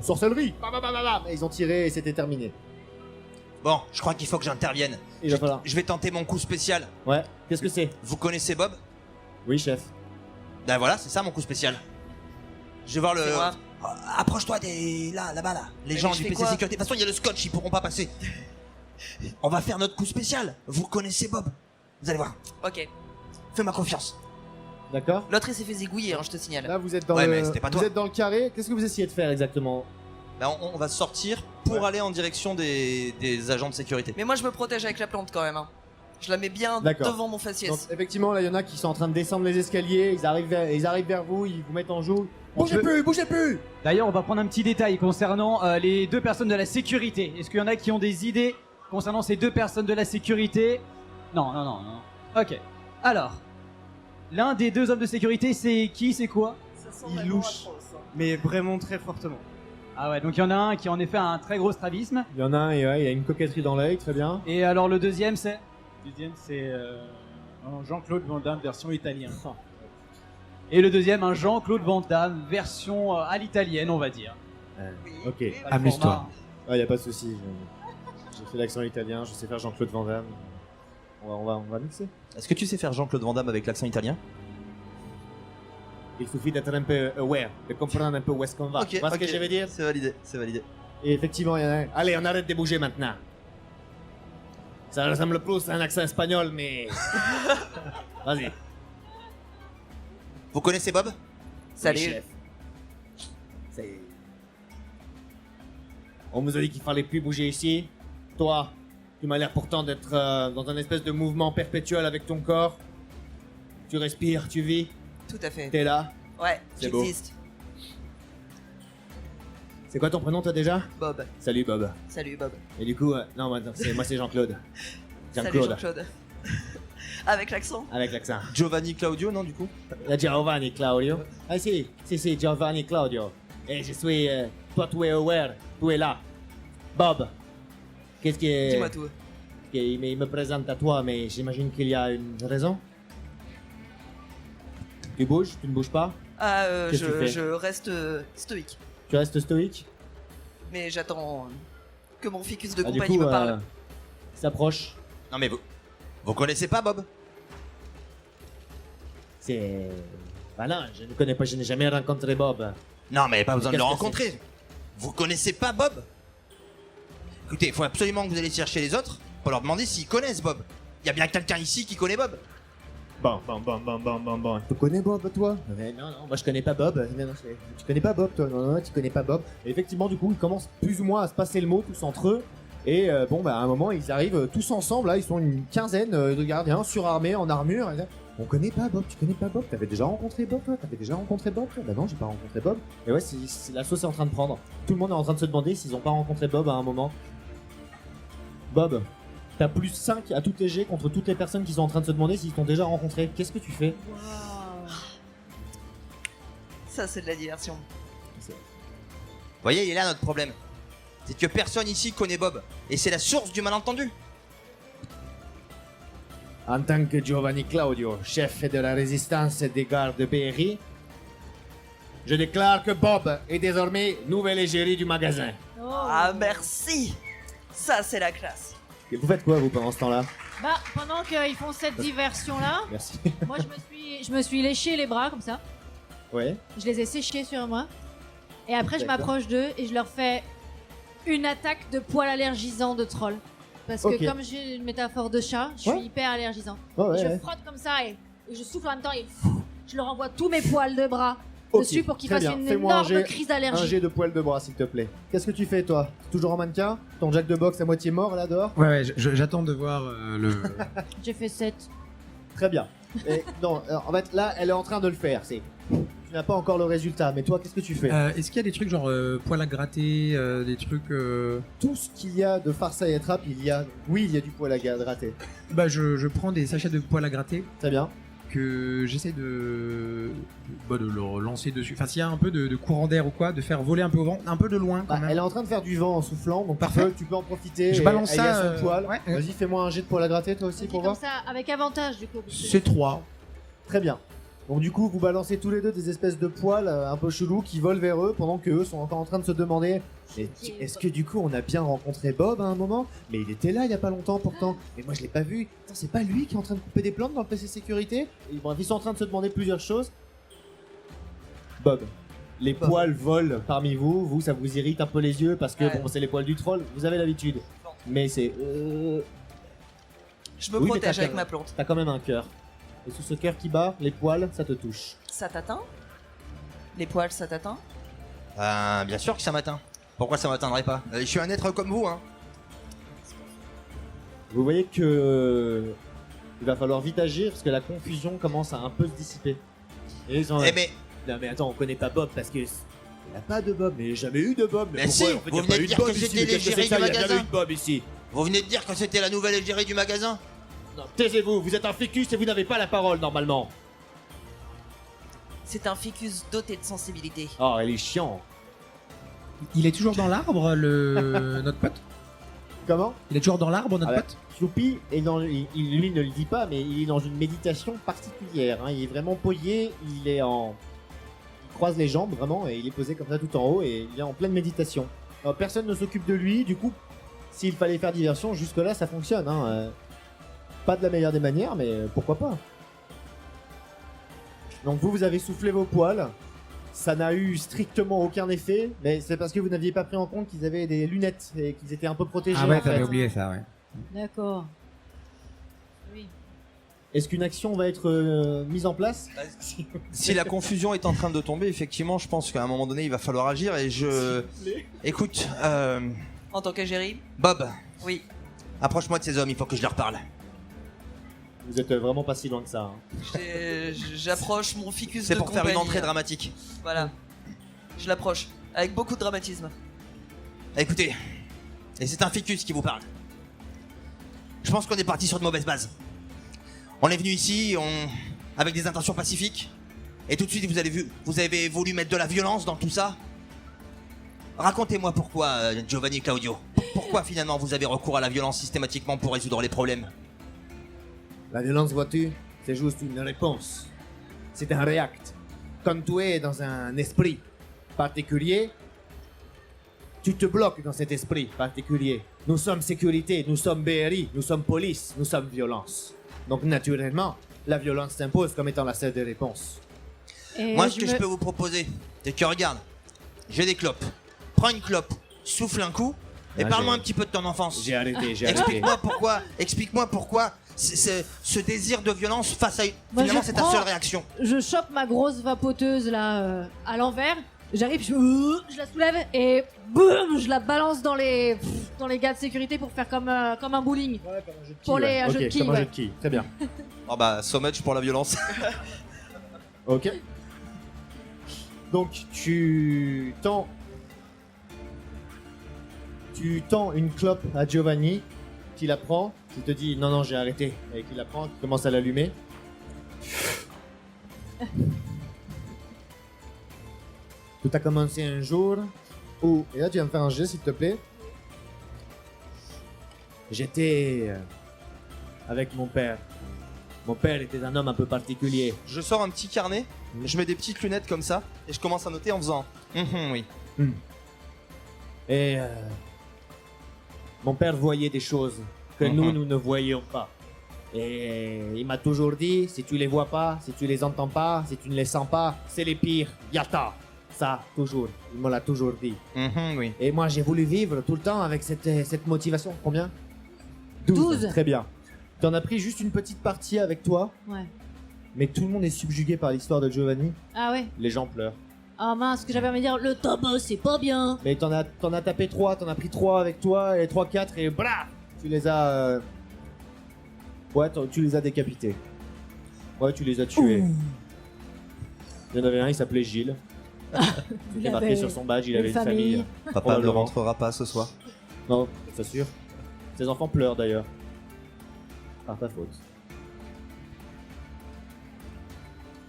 sorcellerie. Bam, bam, bam, bam. Et ils ont tiré et c'était terminé. Bon, je crois qu'il faut que j'intervienne. Il va falloir. Je vais tenter mon coup spécial. Ouais. Qu'est-ce que c'est? Vous connaissez Bob? Oui, chef. Ben voilà, c'est ça mon coup spécial. Je vais voir le. C'est moi. Approche-toi des. Là-bas, là. Les Mais gens je du fais PC quoi sécurité. De toute façon, il y a le scotch, ils pourront pas passer. On va faire notre coup spécial. Vous connaissez Bob? Vous allez voir. Ok. Fais-moi confiance. D'accord. L'autre il s'est fait zigouiller, hein, je te signale. Là, vous êtes dans Ouais, le. mais c'était pas vous toi. êtes dans le carré. Qu'est-ce que vous essayez de faire exactement? Ben, on va sortir pour aller en direction des agents de sécurité. Mais moi je me protège avec la plante quand même. Hein. Je la mets bien D'accord. devant mon faciès. Donc effectivement, là, il y en a qui sont en train de descendre les escaliers. Ils arrivent vers vous. Ils vous mettent en joue. Bougez plus, bougez plus. D'ailleurs, on va prendre un petit détail concernant les 2 personnes de la sécurité. Est-ce qu'il y en a qui ont des idées concernant ces 2 personnes de la sécurité? Non. Ok. Alors, l'un des 2 hommes de sécurité, c'est qui? C'est quoi? Il louche, mais vraiment très fortement. Ah ouais, donc il y en a un qui en effet a un très gros strabisme. Il y en a un, et ouais, il a une coquetterie dans l'œil, très bien. Et alors le deuxième, c'est? Le deuxième, c'est Jean-Claude Van Damme version italien. Et le deuxième, un Jean-Claude Van Damme, version à l'italienne, on va dire. Ok. Pas de Amuse-toi. format. Ah, y a pas de souci. J'ai fait l'accent italien, je sais faire Jean-Claude Van Damme. On va mixer. Est-ce que tu sais faire Jean-Claude Van Damme avec l'accent italien? Il suffit d'être un peu aware, de comprendre un peu où est-ce qu'on va. Ok, Tu vois ce ok. que je veux dire? C'est validé, c'est validé. Et effectivement, il y en a un. Allez, on arrête de bouger maintenant. Ça ressemble plus à un accent espagnol, mais. Vas-y. Vous connaissez Bob? Salut. Oui, chef. On nous a dit qu'il fallait plus bouger ici. Toi, tu m'as l'air pourtant d'être dans un espèce de mouvement perpétuel avec ton corps. Tu respires, tu vis, Tout à fait. t'es là. Ouais, C'est beau. j'existe. C'est quoi ton prénom toi déjà? Bob. Salut Bob. Salut Bob. Et du coup, non, maintenant, moi c'est Jean-Claude. Salut Jean-Claude. Jean-Claude. Avec l'accent. Avec l'accent. Giovanni Claudio, non, du coup? Giovanni Claudio. Ah si, Giovanni Claudio. Et je suis toi tu es aware, tu es là. Bob. Qu'est-ce que... Dis-moi tout. Il me présente à toi, mais j'imagine qu'il y a une raison. Tu bouges, tu ne bouges pas. Ah, Qu'est-ce que tu fais je reste stoïque. Tu restes stoïque. Mais j'attends que mon ficus de Ah, du compagnie coup, me parle. il s'approche. Non mais vous connaissez pas Bob? C'est... Ah non, je ne connais pas, je n'ai jamais rencontré Bob. Non mais pas besoin de le Qu'est-ce que rencontrer. Vous connaissez pas Bob? Écoutez, il faut absolument que vous allez chercher les autres pour leur demander s'ils connaissent Bob. Il y a bien quelqu'un ici qui connaît Bob. Bon. Tu connais Bob, toi? Non, moi je connais pas Bob. Non, tu connais pas Bob, toi? Non, tu connais pas Bob. Et effectivement, du coup, ils commencent plus ou moins à se passer le mot tous entre eux. Et à un moment, ils arrivent tous ensemble. Là, ils sont une quinzaine de gardiens surarmés en armure. Et là, on connaît pas Bob, tu connais pas Bob? T'avais déjà rencontré Bob, toi? T'avais déjà rencontré Bob, toi? Bah non, j'ai pas rencontré Bob. Et ouais, la sauce est en train de prendre. Tout le monde est en train de se demander s'ils ont pas rencontré Bob à un moment. Bob, t'as plus 5 à tous tes jets contre toutes les personnes qui sont en train de se demander s'ils t'ont déjà rencontré. Qu'est-ce que tu fais? Ça, c'est de la diversion. Vous voyez, il est là notre problème. C'est que personne ici connaît Bob. Et c'est la source du malentendu. En tant que Giovanni Claudio, chef de la résistance des gardes BRI, je déclare que Bob est désormais nouvel égérie du magasin. Ah, merci. Ça, c'est la classe. Et vous faites quoi, vous, pendant ce temps-là? Bah, pendant qu'ils font cette diversion-là, Merci. moi je me suis léché les bras comme ça. Ouais. Je les ai séchés sur moi. Et après, je D'accord. m'approche d'eux et je leur fais une attaque de poils allergisants de troll. Parce Ok. que comme j'ai une métaphore de chat, je suis Ouais. hyper allergisant. Oh, ouais, Et je ouais. frotte comme ça et je souffle en même temps et je leur envoie tous mes poils de bras Ok, dessus pour qu'ils très fassent bien. une Fais-moi énorme crise un d'allergie. jet de poils de bras, s'il te plaît. Qu'est-ce que tu fais, toi? Toujours en mannequin? Ton jack de boxe à moitié mort, là, dehors? Ouais, j'attends de voir le. J'ai fait 7. Très bien. Non, en fait, là, elle est en train de le faire. Tu n'as pas encore le résultat, mais toi, qu'est-ce que tu fais? Est-ce qu'il y a des trucs genre poil à gratter, des trucs... Tout ce qu'il y a de farce et attrape, il y a du poil à gratter. Bah je prends des sachets de poil à gratter. Très bien. Que j'essaie de le lancer dessus. Enfin, s'il y a un peu de courant d'air ou quoi, de faire voler un peu au vent, un peu de loin quand même. Elle est en train de faire du vent en soufflant, donc Parfait. tu peux en profiter. Je balance elle y a ça, son poil. ouais. Vas-y, fais-moi un jet de poil à gratter toi aussi pour Comme voir. ça, avec avantage du coup. C'est 3. Très bien. Donc du coup, vous balancez tous les deux des espèces de poils un peu chelous qui volent vers eux pendant que eux sont encore en train de se demander est-ce que du coup on a bien rencontré Bob à un moment? Mais il était là il y a pas longtemps pourtant. Mais moi je l'ai pas vu. Attends, c'est pas lui qui est en train de couper des plantes dans le PC sécurité? Et bref, ils sont en train de se demander plusieurs choses. Bob, les poils volent parmi vous. Vous, ça vous irrite un peu les yeux parce que bon, c'est les poils du troll. Vous avez l'habitude. Mais c'est... Je me Oui, mais protège t'as avec quand- ma plante. T'as quand même un cœur. Et sous ce cœur qui bat, les poils, ça te touche. Ça t'atteint? Les poils, ça t'atteint? Bien sûr que ça m'atteint. Pourquoi ça m'atteindrait pas? Je suis un être comme vous, hein. Vous voyez que il va falloir vite agir parce que la confusion commence à un peu se dissiper. Et ils ont... Eh mais, Non mais attends, on connaît pas Bob parce que... Il n'y a pas de Bob, mais il n'y a jamais eu de Bob. Mais pourquoi, si, en fait, vous y a venez pas de eu de dire Bob que ici, c'était mais qu'est-ce que l'égérie c'est ça? du Il y a jamais magasin. eu de Bob ici. vous venez de dire que c'était la nouvelle égérie du magasin? Non, taisez-vous, vous êtes un ficus et vous n'avez pas la parole normalement. C'est un ficus doté de sensibilité. Oh, elle est chiant. Il est toujours dans l'arbre, notre pote? Comment? Il est toujours dans l'arbre, notre Ah bah, pote? Sloopy, lui ne le dit pas, mais il est dans une méditation particulière. Hein. Il est vraiment posé, il croise les jambes vraiment et il est posé comme ça tout en haut et il est en pleine méditation. Alors, personne ne s'occupe de lui, du coup, s'il fallait faire diversion, jusque-là ça fonctionne. Hein. Pas de la meilleure des manières, mais pourquoi pas. Donc vous avez soufflé vos poils. Ça n'a eu strictement aucun effet, mais c'est parce que vous n'aviez pas pris en compte qu'ils avaient des lunettes et qu'ils étaient un peu protégés. Ah ouais, en fait. t'avais oublié ça, ouais. D'accord. Oui. Est-ce qu'une action va être mise en place? Si la confusion est en train de tomber, effectivement, je pense qu'à un moment donné, il va falloir agir et je... Écoute, En tant qu'égérie? Bob, Oui. approche-moi de ces hommes, il faut que je leur parle. Vous êtes vraiment pas si loin que ça. Hein. J'approche mon ficus de C'est pour faire une compagnie. entrée dramatique. Voilà. Je l'approche. Avec beaucoup de dramatisme. Écoutez, et c'est un ficus qui vous parle. Je pense qu'on est parti sur de mauvaises bases. On est venu ici, avec des intentions pacifiques, et tout de suite vous avez voulu mettre de la violence dans tout ça. Racontez-moi pourquoi, Giovanni Claudio. Pourquoi finalement vous avez recours à la violence systématiquement pour résoudre les problèmes? La violence, vois-tu, c'est juste une réponse. C'est un react. Quand tu es dans un esprit particulier, tu te bloques dans cet esprit particulier. Nous sommes sécurité, nous sommes BRI, nous sommes police, nous sommes violence. Donc naturellement, la violence s'impose comme étant la seule des réponses. Et Moi, ce que je peux vous proposer, c'est que regarde, j'ai des clopes. Prends une clope, souffle un coup, et Ah, parle-moi j'ai- un petit peu de ton enfance. J'ai arrêté, j'ai arrêté. Explique-moi pourquoi ce désir de violence face à Moi, finalement je c'est ta prends- seule réaction. Je chope ma grosse vapoteuse là à l'envers. J'arrive, je la soulève et boum, je la balance dans les gars de sécurité pour faire comme un bowling. Pour les Ok, jeux de quilles. comme un ouais. jeu de quilles, très bien. Oh bah, so much pour la violence. Ok. Donc tu tends une clope à Giovanni, qui la prend, qui te dit non j'ai arrêté, et qui la prend, qui commence à l'allumer. Tout a commencé un jour où, et là tu vas me faire un jet s'il te plaît. J'étais avec mon père. Mon père était un homme un peu particulier. Je sors un petit carnet, je mets des petites lunettes comme ça, et je commence à noter en faisant oui. Et mon père voyait des choses que nous ne voyions pas. Et il m'a toujours dit, si tu les vois pas, si tu les entends pas, si tu ne les sens pas, c'est les pires. Yata. Ça, toujours. Il me l'a toujours dit. Oui. Et moi, j'ai voulu vivre tout le temps avec cette motivation. Combien 12. Très bien. Tu en as pris juste une petite partie avec toi, Ouais. mais tout le monde est subjugué par l'histoire de Giovanni. Ah ouais. Les gens pleurent. Ah mince, ce que j'avais à me dire, le tabac c'est pas bien. Mais t'en as tapé 3, t'en as pris 3 avec toi, et 3, 4, et blah tu les as... Ouais, tu les as décapités. Ouais, tu les as tués. Il y en avait un, il s'appelait Gilles. C'était marqué avait sur son badge, il une avait une famille. Papa ne Probablement. rentrera pas ce soir. Non, c'est sûr. Ses enfants pleurent d'ailleurs. Par ta faute.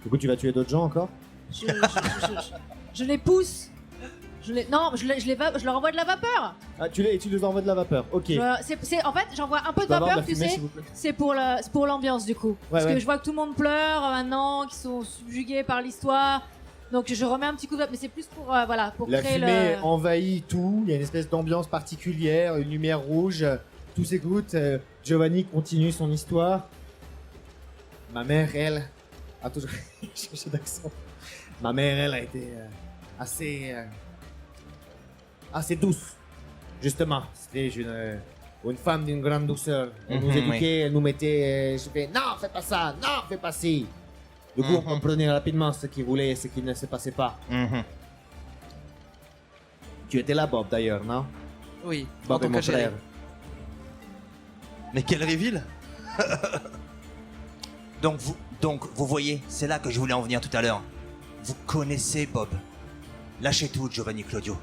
Du coup, tu vas tuer d'autres gens encore? Je les pousse. Non, je leur envoie de la vapeur. Ah, tu les envoies de la vapeur, ok. En fait, j'envoie un peu de Je peux avoir de vapeur, la tu fumée, sais. s'il vous plaît. C'est pour l'ambiance du coup. Parce ouais. que je vois que tout le monde pleure maintenant, qu'ils sont subjugués par l'histoire. Donc je remets un petit coup de vapeur, mais c'est plus pour pour La créer fumée le. envahit tout, il y a une espèce d'ambiance particulière, une lumière rouge, tout s'écoute, Giovanni continue son histoire. Ma mère, elle, a toujours changé d'accent. Ma mère, elle, a été assez douce, justement. C'était une femme d'une grande douceur. Elle nous éduquait, elle nous mettait... je fais, non, fais pas ça, non, fais pas ci. Du coup, on comprenait rapidement ce qu'il voulait et ce qui ne se passait pas. Tu étais là, Bob, d'ailleurs, non? Oui, en Bob est tant mon que géré. frère. Mais quel reveal. donc vous voyez, c'est là que je voulais en venir tout à l'heure. Vous connaissez Bob. Lâchez tout, Giovanni Claudio.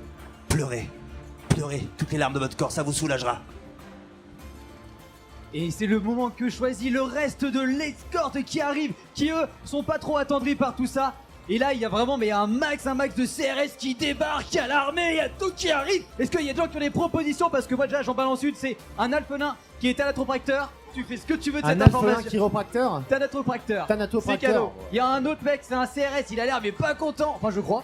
Pleurez. Pleurez. Toutes les larmes de votre corps, ça vous soulagera. Et c'est le moment que choisit le reste de l'escorte qui arrive, qui eux sont pas trop attendris par tout ça. Et là, il y a vraiment un max de CRS qui débarque, il y a l'armée, il y a tout qui arrive. Est-ce qu'il y a des gens qui ont des propositions? Parce que moi déjà, j'en balance une, c'est un alphelin qui est thanatopracteur. Tu fais ce que tu veux de cette Un alphelin information. chiropracteur? Thanatopracteur. Thanatopracteur. C'est cadeau. Il y a un autre mec, c'est un CRS, il a l'air mais pas content. Enfin, je crois.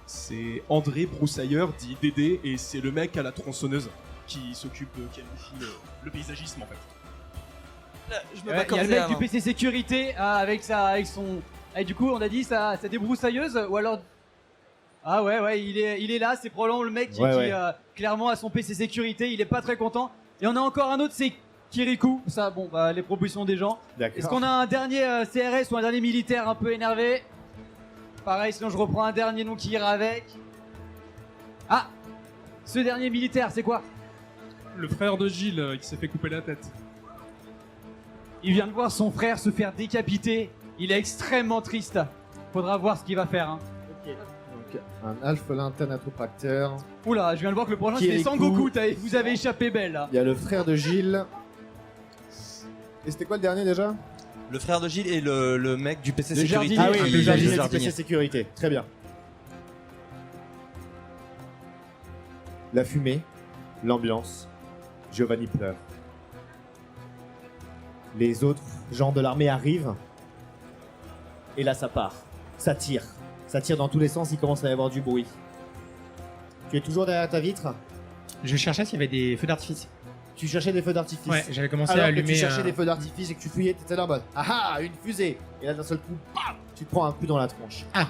C'est André Broussailleur, dit Dédé, et c'est le mec à la tronçonneuse qui s'occupe de qualifier le paysagisme en fait. Je me Il y a le mec du PC sécurité avec son. Et du coup, on a dit sa débroussailleuse ou alors. Ah ouais, il est là, c'est probablement le mec qui clairement a son PC sécurité, il est pas très content. Et on a encore un autre, c'est Kirikou. Ça, bon, les propositions des gens. D'accord. Est-ce qu'on a un dernier CRS ou un dernier militaire un peu énervé? Pareil, sinon je reprends un dernier nom qui ira avec. Ah, ce dernier militaire, c'est quoi? Le frère de Gilles qui s'est fait couper la tête. Il vient de voir son frère se faire décapiter. Il est extrêmement triste. Faudra voir ce qu'il va faire. Hein. Ok. Donc, un alphelin thanatopracteur. Oula, je viens de voir que le prochain c'est Kirikou. Sangoku. Vous avez échappé belle là. Il y a le frère de Gilles. Et c'était quoi le dernier déjà? Le frère de Gilles et le mec du PC Le sécurité. jardinier. Ah oui, le jardinier du PC sécurité. Très bien. La fumée, l'ambiance, Giovanni pleure. Les autres gens de l'armée arrivent. Et là, ça part. Ça tire. Ça tire dans tous les sens, il commence à y avoir du bruit. Tu es toujours derrière ta vitre? Je cherchais s'il y avait des feux d'artifice. Tu cherchais des feux d'artifice. Ouais, j'avais commencé Alors à que allumer. tu cherchais des feux d'artifice et que tu fouillais, t'étais là en mode ah ah, une fusée. Et là d'un seul coup, bam, tu te prends un coup dans la tronche. Ah.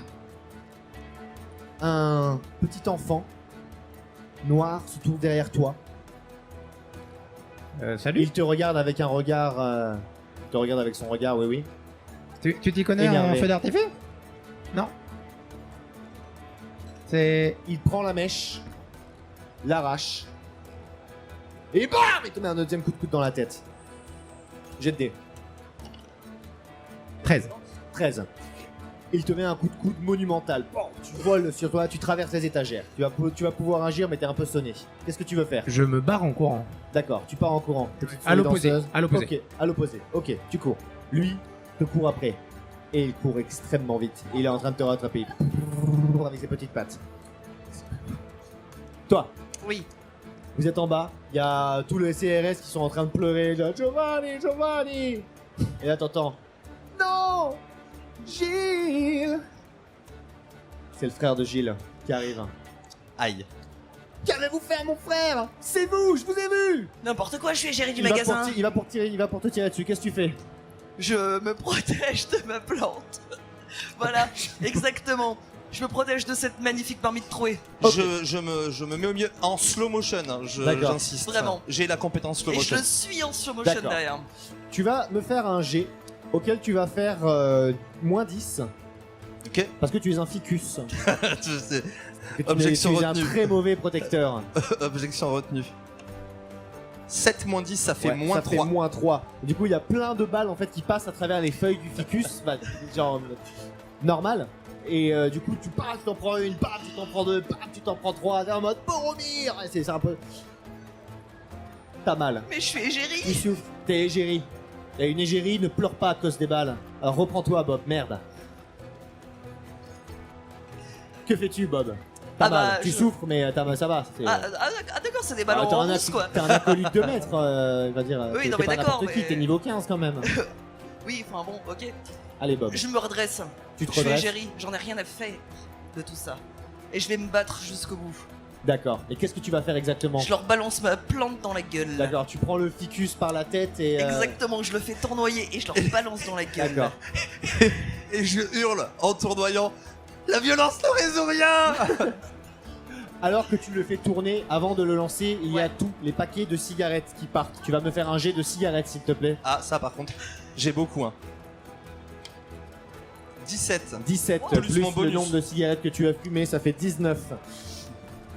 Un petit enfant noir se trouve derrière toi. Salut. Il te regarde avec un regard. Il te regarde avec son regard, oui. Tu t'y connais en Énervé. feu d'artifice? Non. C'est. Il prend la mèche, l'arrache. Et bam, il te met un deuxième coup de coude dans la tête. Jet de dés. 13. 13. Il te met un coup de coude monumental. Bon, tu voles sur toi, tu traverses les étagères. Tu vas pouvoir agir, mais t'es un peu sonné. Qu'est-ce que tu veux faire? Je me barre en courant. D'accord, tu pars en courant. Petite À souris l'opposé, danseuse. à l'opposé. Ok, à l'opposé. Ok, tu cours. Lui te court après. Et il court extrêmement vite. Il est en train de te rattraper. Avec ses petites pattes. Toi, Oui. vous êtes en bas. Il y a tous les CRS qui sont en train de pleurer. Genre, Giovanni, Giovanni. Et là, t'entends. Non, Gilles. C'est le frère de Gilles qui arrive. Aïe. Qu'avez-vous fait à mon frère? C'est vous, je vous ai vu. N'importe quoi, je suis géré du Il va magasin. il va pour te tirer dessus. Qu'est-ce que tu fais? Je me protège de ma plante. Voilà, exactement. Je me protège de cette magnifique marmite trouée. Ok. Je me mets au mieux en slow motion, hein, D'accord. j'insiste. Vraiment. J'ai la compétence slow Et motion. je suis en slow motion D'accord. derrière. Tu vas me faire un G auquel tu vas faire moins 10 Ok. parce que tu es un ficus. Je sais. Que tu Objection es un retenue. très mauvais protecteur. Objection retenue. 7 moins 10, ça fait Ouais, moins ça 3. fait moins 3. Du coup, il y a plein de balles en fait qui passent à travers les feuilles du ficus, bah, genre normal. Et du coup, tu pars, tu t'en prends une, bam, tu t'en prends deux, bam, tu t'en prends trois. T'es en mode Boromir. C'est un peu. T'as mal. Mais je suis égérie. Tu souffres. T'es égérie. Et une égérie ne pleure pas à cause des balles. Alors reprends-toi, Bob. Merde. Que fais-tu, Bob? T'as Ah mal. bah, Tu je- souffres, mais ça va. c'est- Ah, d'accord, c'est des ballons t'es en un, mousse quoi. t'es un acolyte de maître, il va dire. Oui, non, t'es mais pas d'accord, n'importe qui, mais- t'es niveau 15 quand même. Oui, enfin bon, ok. Allez, Bob. Je me redresse. Tu te Je suis redresses. égérie, j'en ai rien à faire de tout ça. Et je vais me battre jusqu'au bout. D'accord. Et qu'est-ce que tu vas faire exactement? Je leur balance ma plante dans la gueule. D'accord, tu prends le ficus par la tête et. Exactement, je le fais tournoyer et je leur balance dans la gueule. D'accord. Et je hurle en tournoyant. La violence ne résout rien. Alors que tu le fais tourner, avant de le lancer, il y a tous les paquets de cigarettes qui partent. Tu vas me faire un jet de cigarettes, s'il te plaît. Ah, ça par contre, j'ai beaucoup, hein. 17. 17 Plus plus mon le bonus. nombre de cigarettes que tu as fumé, ça fait 19.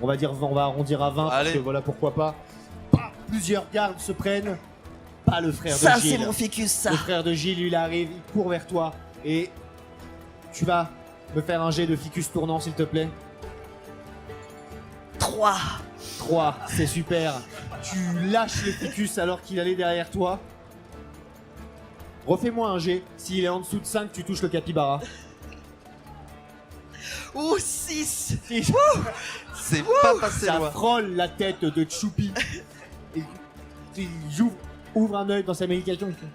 On va arrondir à 20 Allez. parce que voilà pourquoi pas. Bah, plusieurs gardes se prennent. Pas le frère Ça, de Gilles. c'est mon ficus, ça. Le frère de Gilles, lui, il arrive, il court vers toi et tu vas me faire un jet de ficus tournant, s'il te plaît. 3. 3, c'est super. Tu lâches le ficus alors qu'il allait derrière toi. Refais-moi un jet. S'il est en dessous de 5, tu touches le capybara. Ouh, 6. C'est pas passé Ça loin. frôle la tête de Choupi. Et il ouvre un œil dans sa médication. il fait,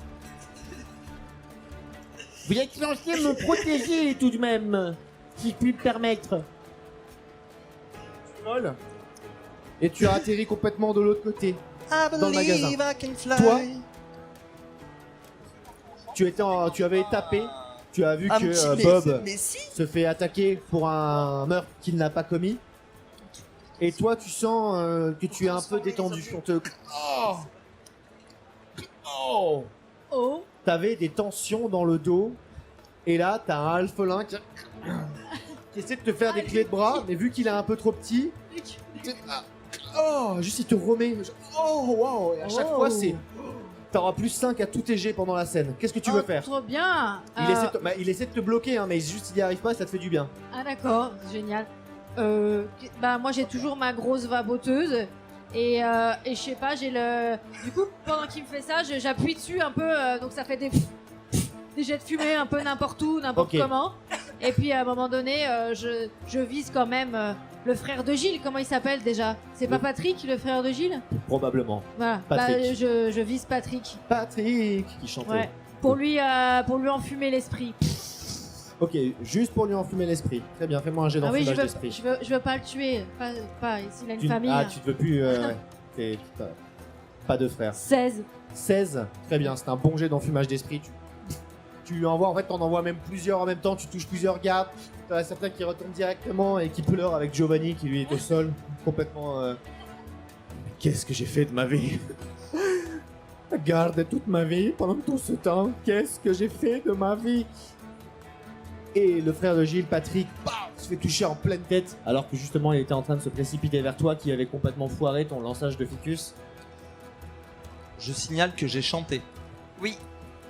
vous êtes censé me protéger tout de même, si je puis me permettre. Tu voles et tu as atterri complètement de l'autre côté, dans le magasin. Toi, tu avais tapé, tu as vu Un que petit Bob mais si. se fait attaquer pour un meurtre qu'il n'a pas commis. Et toi, tu sens que tu es un peu détendu. On te... Oh oh Oh. T'avais des tensions dans le dos. Et là, t'as un alphelin qui essaie de te faire des clés de bras, mais vu qu'il est un peu trop petit... Oh, juste il te remet. Oh, wow. Et à chaque fois, c'est... T'auras plus 5 à tous tes jets pendant la scène. Qu'est-ce que tu veux faire? Trop bien. Il essaie de te bloquer, hein, mais juste il n'y arrive pas, ça te fait du bien. Ah d'accord, génial. Bah moi j'ai toujours ma grosse vapoteuse et je sais pas, j'ai le. Du coup pendant qu'il me fait ça, j'appuie dessus un peu, donc ça fait des jets de fumée un peu n'importe où, n'importe Ok. comment. Et puis à un moment donné, je vise quand même le frère de Gilles. Comment il s'appelle déjà? C'est pas Patrick, le frère de Gilles? Probablement. Voilà. Patrick. Bah, je vise Patrick. Patrick qui chantait. Ouais. Pour lui enfumer l'esprit. Ok, juste pour lui enfumer l'esprit. Très bien, fais-moi un jet Ah oui, d'enfumage d'esprit. je veux pas le tuer. Pas s'il a une Tu- famille. Ah, tu ne veux plus. Ouais. Pas de frère. 16. 16, très bien, c'est un bon jet d'enfumage d'esprit. Tu lui envoies, en fait, t'en envoies même plusieurs en même temps, tu touches plusieurs gardes. T'en as certains qui retournent directement et qui pleurent avec Giovanni qui lui est au sol, complètement. Qu'est-ce que j'ai fait de ma vie? Garde toute ma vie pendant tout ce temps. Qu'est-ce que j'ai fait de ma vie? Et le frère de Gilles, Patrick, bam, se fait toucher en pleine tête, alors que justement il était en train de se précipiter vers toi, qui avait complètement foiré ton lançage de ficus. Je signale que j'ai chanté. Oui.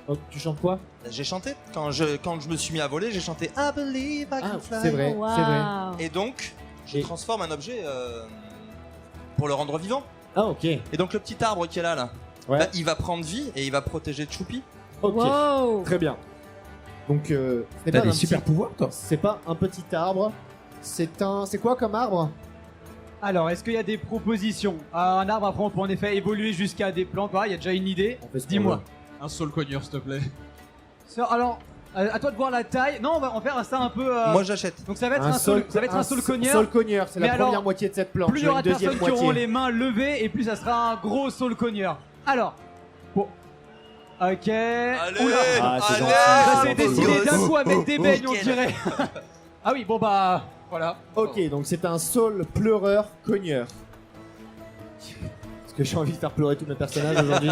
Oh, tu chantes quoi? J'ai chanté. Quand je me suis mis à voler, j'ai chanté I believe I can Ah, fly. c'est vrai, Oh, c'est vrai. waouh. Et donc, je Et- transforme un objet pour le rendre vivant. Ah, ok. Et donc le petit arbre qui est là, Ouais. bah, il va prendre vie et il va protéger Choupi. Ok. Wow. Très bien. Donc, ce n'est T'as pas des un super petit- pouvoirs, toi. C'est pas un petit arbre. C'est quoi comme arbre? Alors, est-ce qu'il y a des propositions? Un arbre, après, on peut en effet évoluer jusqu'à des plantes. Voilà, il y a déjà une idée. On fait ce qu'on Dis-moi. veut. Un soul cogneur, s'il te plaît. Alors, à toi de voir la taille. Non, on va en faire ça un peu. Moi j'achète. Donc ça va être un sol cogneur. Sol cogneur, c'est Mais la alors, première moitié de cette plante. Plus il y J'ai aura une de deuxième personnes qui auront moitié. les mains levées et plus ça sera un gros sol cogneur. Alors, bon. Ok. Oula. Ah, c'est allez. gentil. Ça c'est s'est gentil. décidé d'un coup à mettre des beignes, on Nickel. dirait. Ah oui, bon bah, voilà. Ok, donc c'est un saule pleureur cogneur. Parce que j'ai envie de faire pleurer tous mes personnages aujourd'hui.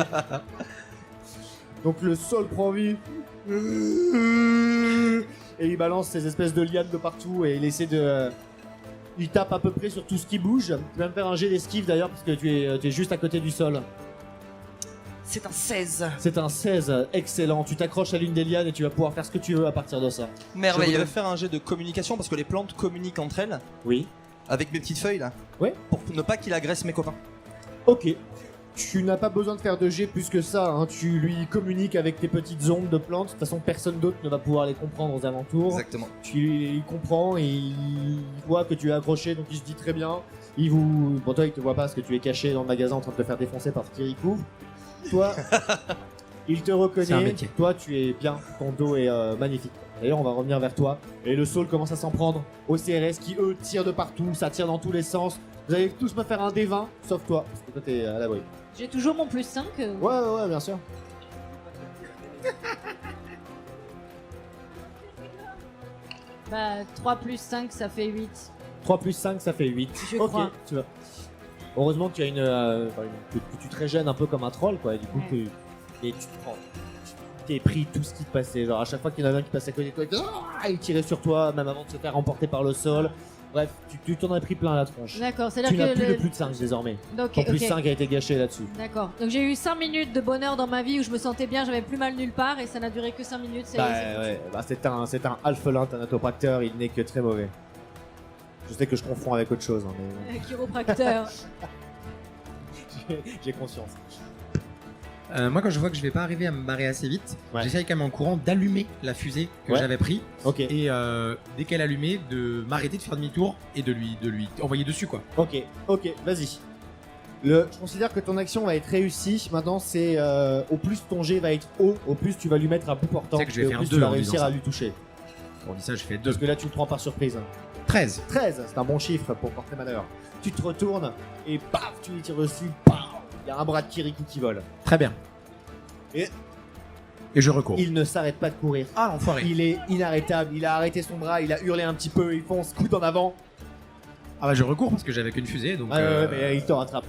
Donc le sol prend vie. Et il balance ces espèces de lianes de partout et il essaie de... Il tape à peu près sur tout ce qui bouge. Tu vas me faire un jet d'esquive d'ailleurs parce que tu es juste à côté du sol. C'est un 16. C'est un 16, excellent. Tu t'accroches à l'une des lianes et tu vas pouvoir faire ce que tu veux à partir de ça. Je Merveilleux. voudrais faire un jet de communication parce que les plantes communiquent entre elles. Oui. Avec mes petites feuilles là. Ouais. Pour ne pas qu'il agresse mes copains. Ok. Tu n'as pas besoin de faire de jet plus que ça, hein. Tu lui communiques avec tes petites ondes de plantes. De toute façon, personne d'autre ne va pouvoir les comprendre aux alentours. Exactement. Il comprend et il voit que tu es accroché, donc il se dit très bien. Bon, toi, il te voit pas parce que tu es caché dans le magasin en train de te faire défoncer par Kirikou. Toi, il te C'est un reconnaît. métier. Toi, tu es bien. Ton dos est magnifique. D'ailleurs, on va revenir vers toi. Et le Saul commence à s'en prendre aux CRS qui, eux, tirent de partout. Ça tire dans tous les sens. Vous allez tous me faire un D20, sauf toi, parce que toi, t'es à l'abri. J'ai toujours mon plus 5. Ouais, bien sûr. Bah, 3 plus 5, ça fait 8. 3 plus 5, ça fait 8. Je ok, crois. tu vas. Heureusement que tu as que tu te régènes un peu comme un troll, quoi. Et du coup, Ouais. et tu te prends. T'es pris tout ce qui te passait. Genre, à chaque fois qu'il y en avait un qui passait à côté de toi, il tirait sur toi, même avant de se faire emporter par le sol. Bref, tu t'en as pris plein la tronche. D'accord, Tu c'est-à-dire n'as que. plus de plus de 5 désormais. Donc, Ton plus ok. 5 a été gâché là-dessus. D'accord. Donc j'ai eu 5 minutes de bonheur dans ma vie où je me sentais bien, j'avais plus mal nulle part et ça n'a duré que 5 minutes. C'est Bah, c'est ouais, bah, c'est un alphelin, un autopracteur, il n'est que très mauvais. Je sais que je confonds avec autre chose, hein, mais foutu. Chiropracteur. j'ai conscience. Moi, quand je vois que je vais pas arriver à me barrer assez vite, Ouais. j'essaye quand même en courant d'allumer la fusée que Ouais. j'avais pris. Ok, Et dès qu'elle allumait, de m'arrêter de faire demi-tour et de lui envoyer dessus, quoi. ok, vas-y. Je considère que ton action va être réussie. Maintenant, c'est au plus ton jet va être haut, au plus tu vas lui mettre un bout portant. C'est que je vais et au faire plus deux tu vas en réussir disant à ça. lui toucher. On dit ça, je fais 2. Parce que là, tu le prends par surprise. 13. 13, c'est un bon chiffre pour porter malheur. Tu te retournes et paf, tu lui tires dessus. Paf, il y a un bras de Kirikou qui vole. Très bien. Et je recours. il ne s'arrête pas de courir. Ah, l'enfoiré. Il est inarrêtable. Il a arrêté son bras, il a hurlé un petit peu, il fonce, coude en avant. Ah bah je recours parce que j'avais qu'une fusée, donc... Ouais, mais il te rattrape.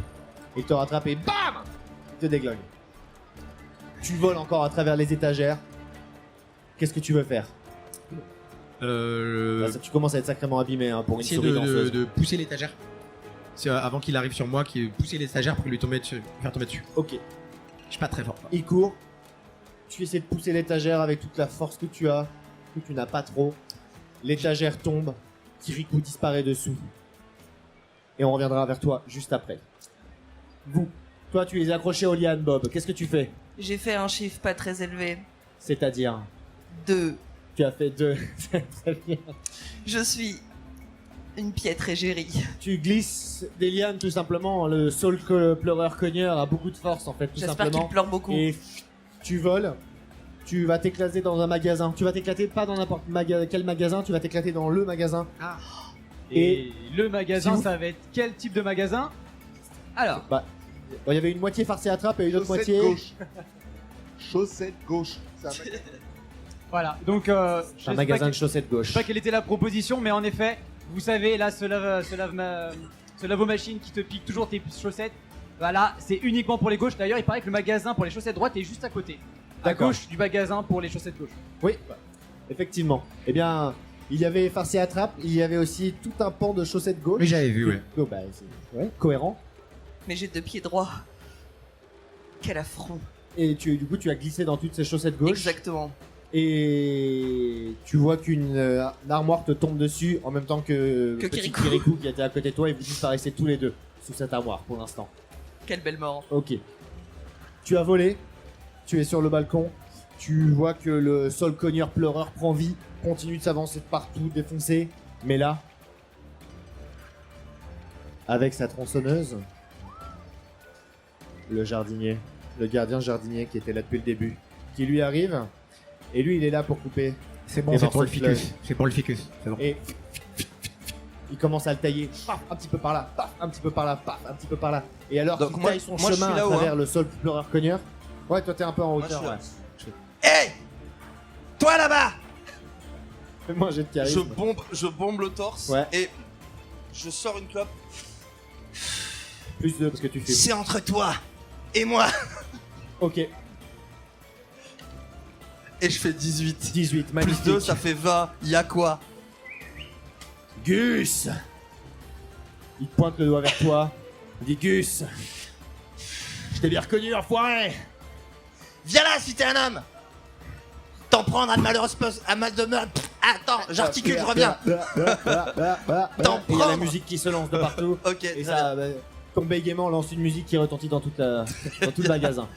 Il te rattrape et BAM, il te déglingue. Tu voles encore à travers les étagères. Qu'est-ce que tu veux faire? Tu commences à être sacrément abîmé, hein, pour une essayer souris danseuse. de pousser l'étagère. C'est avant qu'il arrive sur moi, pousser l'étagère pour lui tomber dessus, faire tomber dessus. Ok. Je suis pas très fort. Il court. Tu essaies de pousser l'étagère avec toute la force que tu as, que tu n'as pas trop. L'étagère tombe. Kirikou disparaît dessous. Et on reviendra vers toi juste après. Vous. Toi, tu es accroché aux lianes, Bob. Qu'est-ce que tu fais? J'ai fait un chiffre pas très élevé. C'est-à-dire 2. Tu as fait 2. Très bien. Je suis une piètre égérie. Tu glisses des lianes tout simplement. Le Saul pleureur cogneur a beaucoup de force en fait, tout J'espère simplement. qu'il pleure beaucoup. Et tu voles. Tu vas t'éclater dans un magasin. Tu vas t'éclater pas dans n'importe quel magasin. Tu vas t'éclater dans le magasin. Ah. Et Et le magasin, si vous- ça va être quel type de magasin? Alors, Bah, il y avait une moitié farcée à trappe et une autre Chaussette moitié. gauche. Chaussette gauche. C'est un magasin. voilà. Donc, je Un sais magasin pas de chaussettes Je gauche. sais pas quelle était la proposition, mais en effet, vous savez, là, ce lave-machine qui te pique toujours tes chaussettes, voilà, c'est uniquement pour les gauches. D'ailleurs, il paraît que le magasin pour les chaussettes droites est juste à côté. À D'accord. gauche du magasin pour les chaussettes gauche. Oui, effectivement. Eh bien, il y avait farcé à trappe. Il y avait aussi tout un pan de chaussettes gauche. Mais j'avais vu, ouais. Oh, bah, c'est cohérent. Mais j'ai 2 pieds droits. Quel affront. Et du coup, tu as glissé dans toutes ces chaussettes gauche. Exactement. Et tu vois qu'une armoire te tombe dessus en même temps que petit Kirikou. Kirikou qui était à côté de toi et vous disparaissez tous les deux sous cette armoire pour l'instant. Quelle belle mort. Ok. Tu as volé, tu es sur le balcon, tu vois que le Saul cogneur pleureur prend vie, continue de s'avancer de partout, défoncer, mais là, avec sa tronçonneuse, le jardinier, le gardien jardinier qui était là depuis le début, qui lui arrive, et lui il est là pour couper. C'est bon, des c'est morceaux pour le de fleurs. ficus. C'est pour le ficus. C'est bon. Et il commence à le tailler, paf, un petit peu par là, paf, un petit peu par là, paf, un petit peu par là. Et alors Donc qu'il moi- taille son moi, je chemin suis à là-haut, travers hein. le sol pleureur cogneur. Ouais, toi t'es un peu en hauteur. Moi, Ouais. Hé Toi là-bas Fais-moi un jet de charisme. je bombe le torse Ouais. et je sors une clope. Plus 2 parce que tu fais. C'est entre toi et moi. Ok, Et je fais 18. 18, magnifique. Plus 2, ça fait 20. Y'a quoi? Gus. Il pointe le doigt vers toi. Il dit Gus. Je t'ai bien reconnu, enfoiré. Viens là si t'es un homme. T'en prendre à de malheureuses Attends, j'articule, je reviens. T'en Il y a la prendre. musique qui se lance de partout. Ok. Et ça, comme bégaiement, lance une musique qui retentit dans, dans tout le magasin.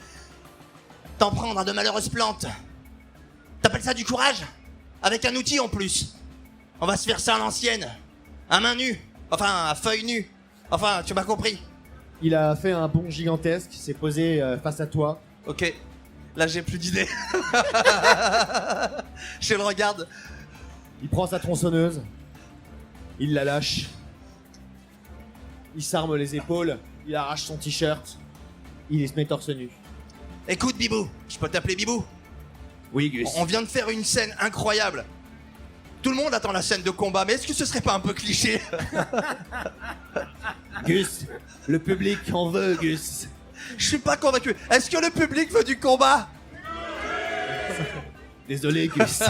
T'en prendre à de malheureuses plantes. T'appelles ça du courage? Avec un outil en plus. On va se faire ça à l'ancienne. À main nue. Enfin, à feuille nue. Enfin, tu m'as compris. Il a fait un bond gigantesque, s'est posé face à toi. Ok. Là, j'ai plus d'idées. Je le regarde. Il prend sa tronçonneuse. Il la lâche. Il s'arme les épaules. Il arrache son t-shirt. Il se met torse nu. Écoute, Bibou. Je peux t'appeler Bibou? Oui, Gus. On vient de faire une scène incroyable. Tout le monde attend la scène de combat, mais est-ce que ce serait pas un peu cliché? Gus, le public en veut, Gus. Je suis pas convaincu. Est-ce que le public veut du combat? Désolé, Gus.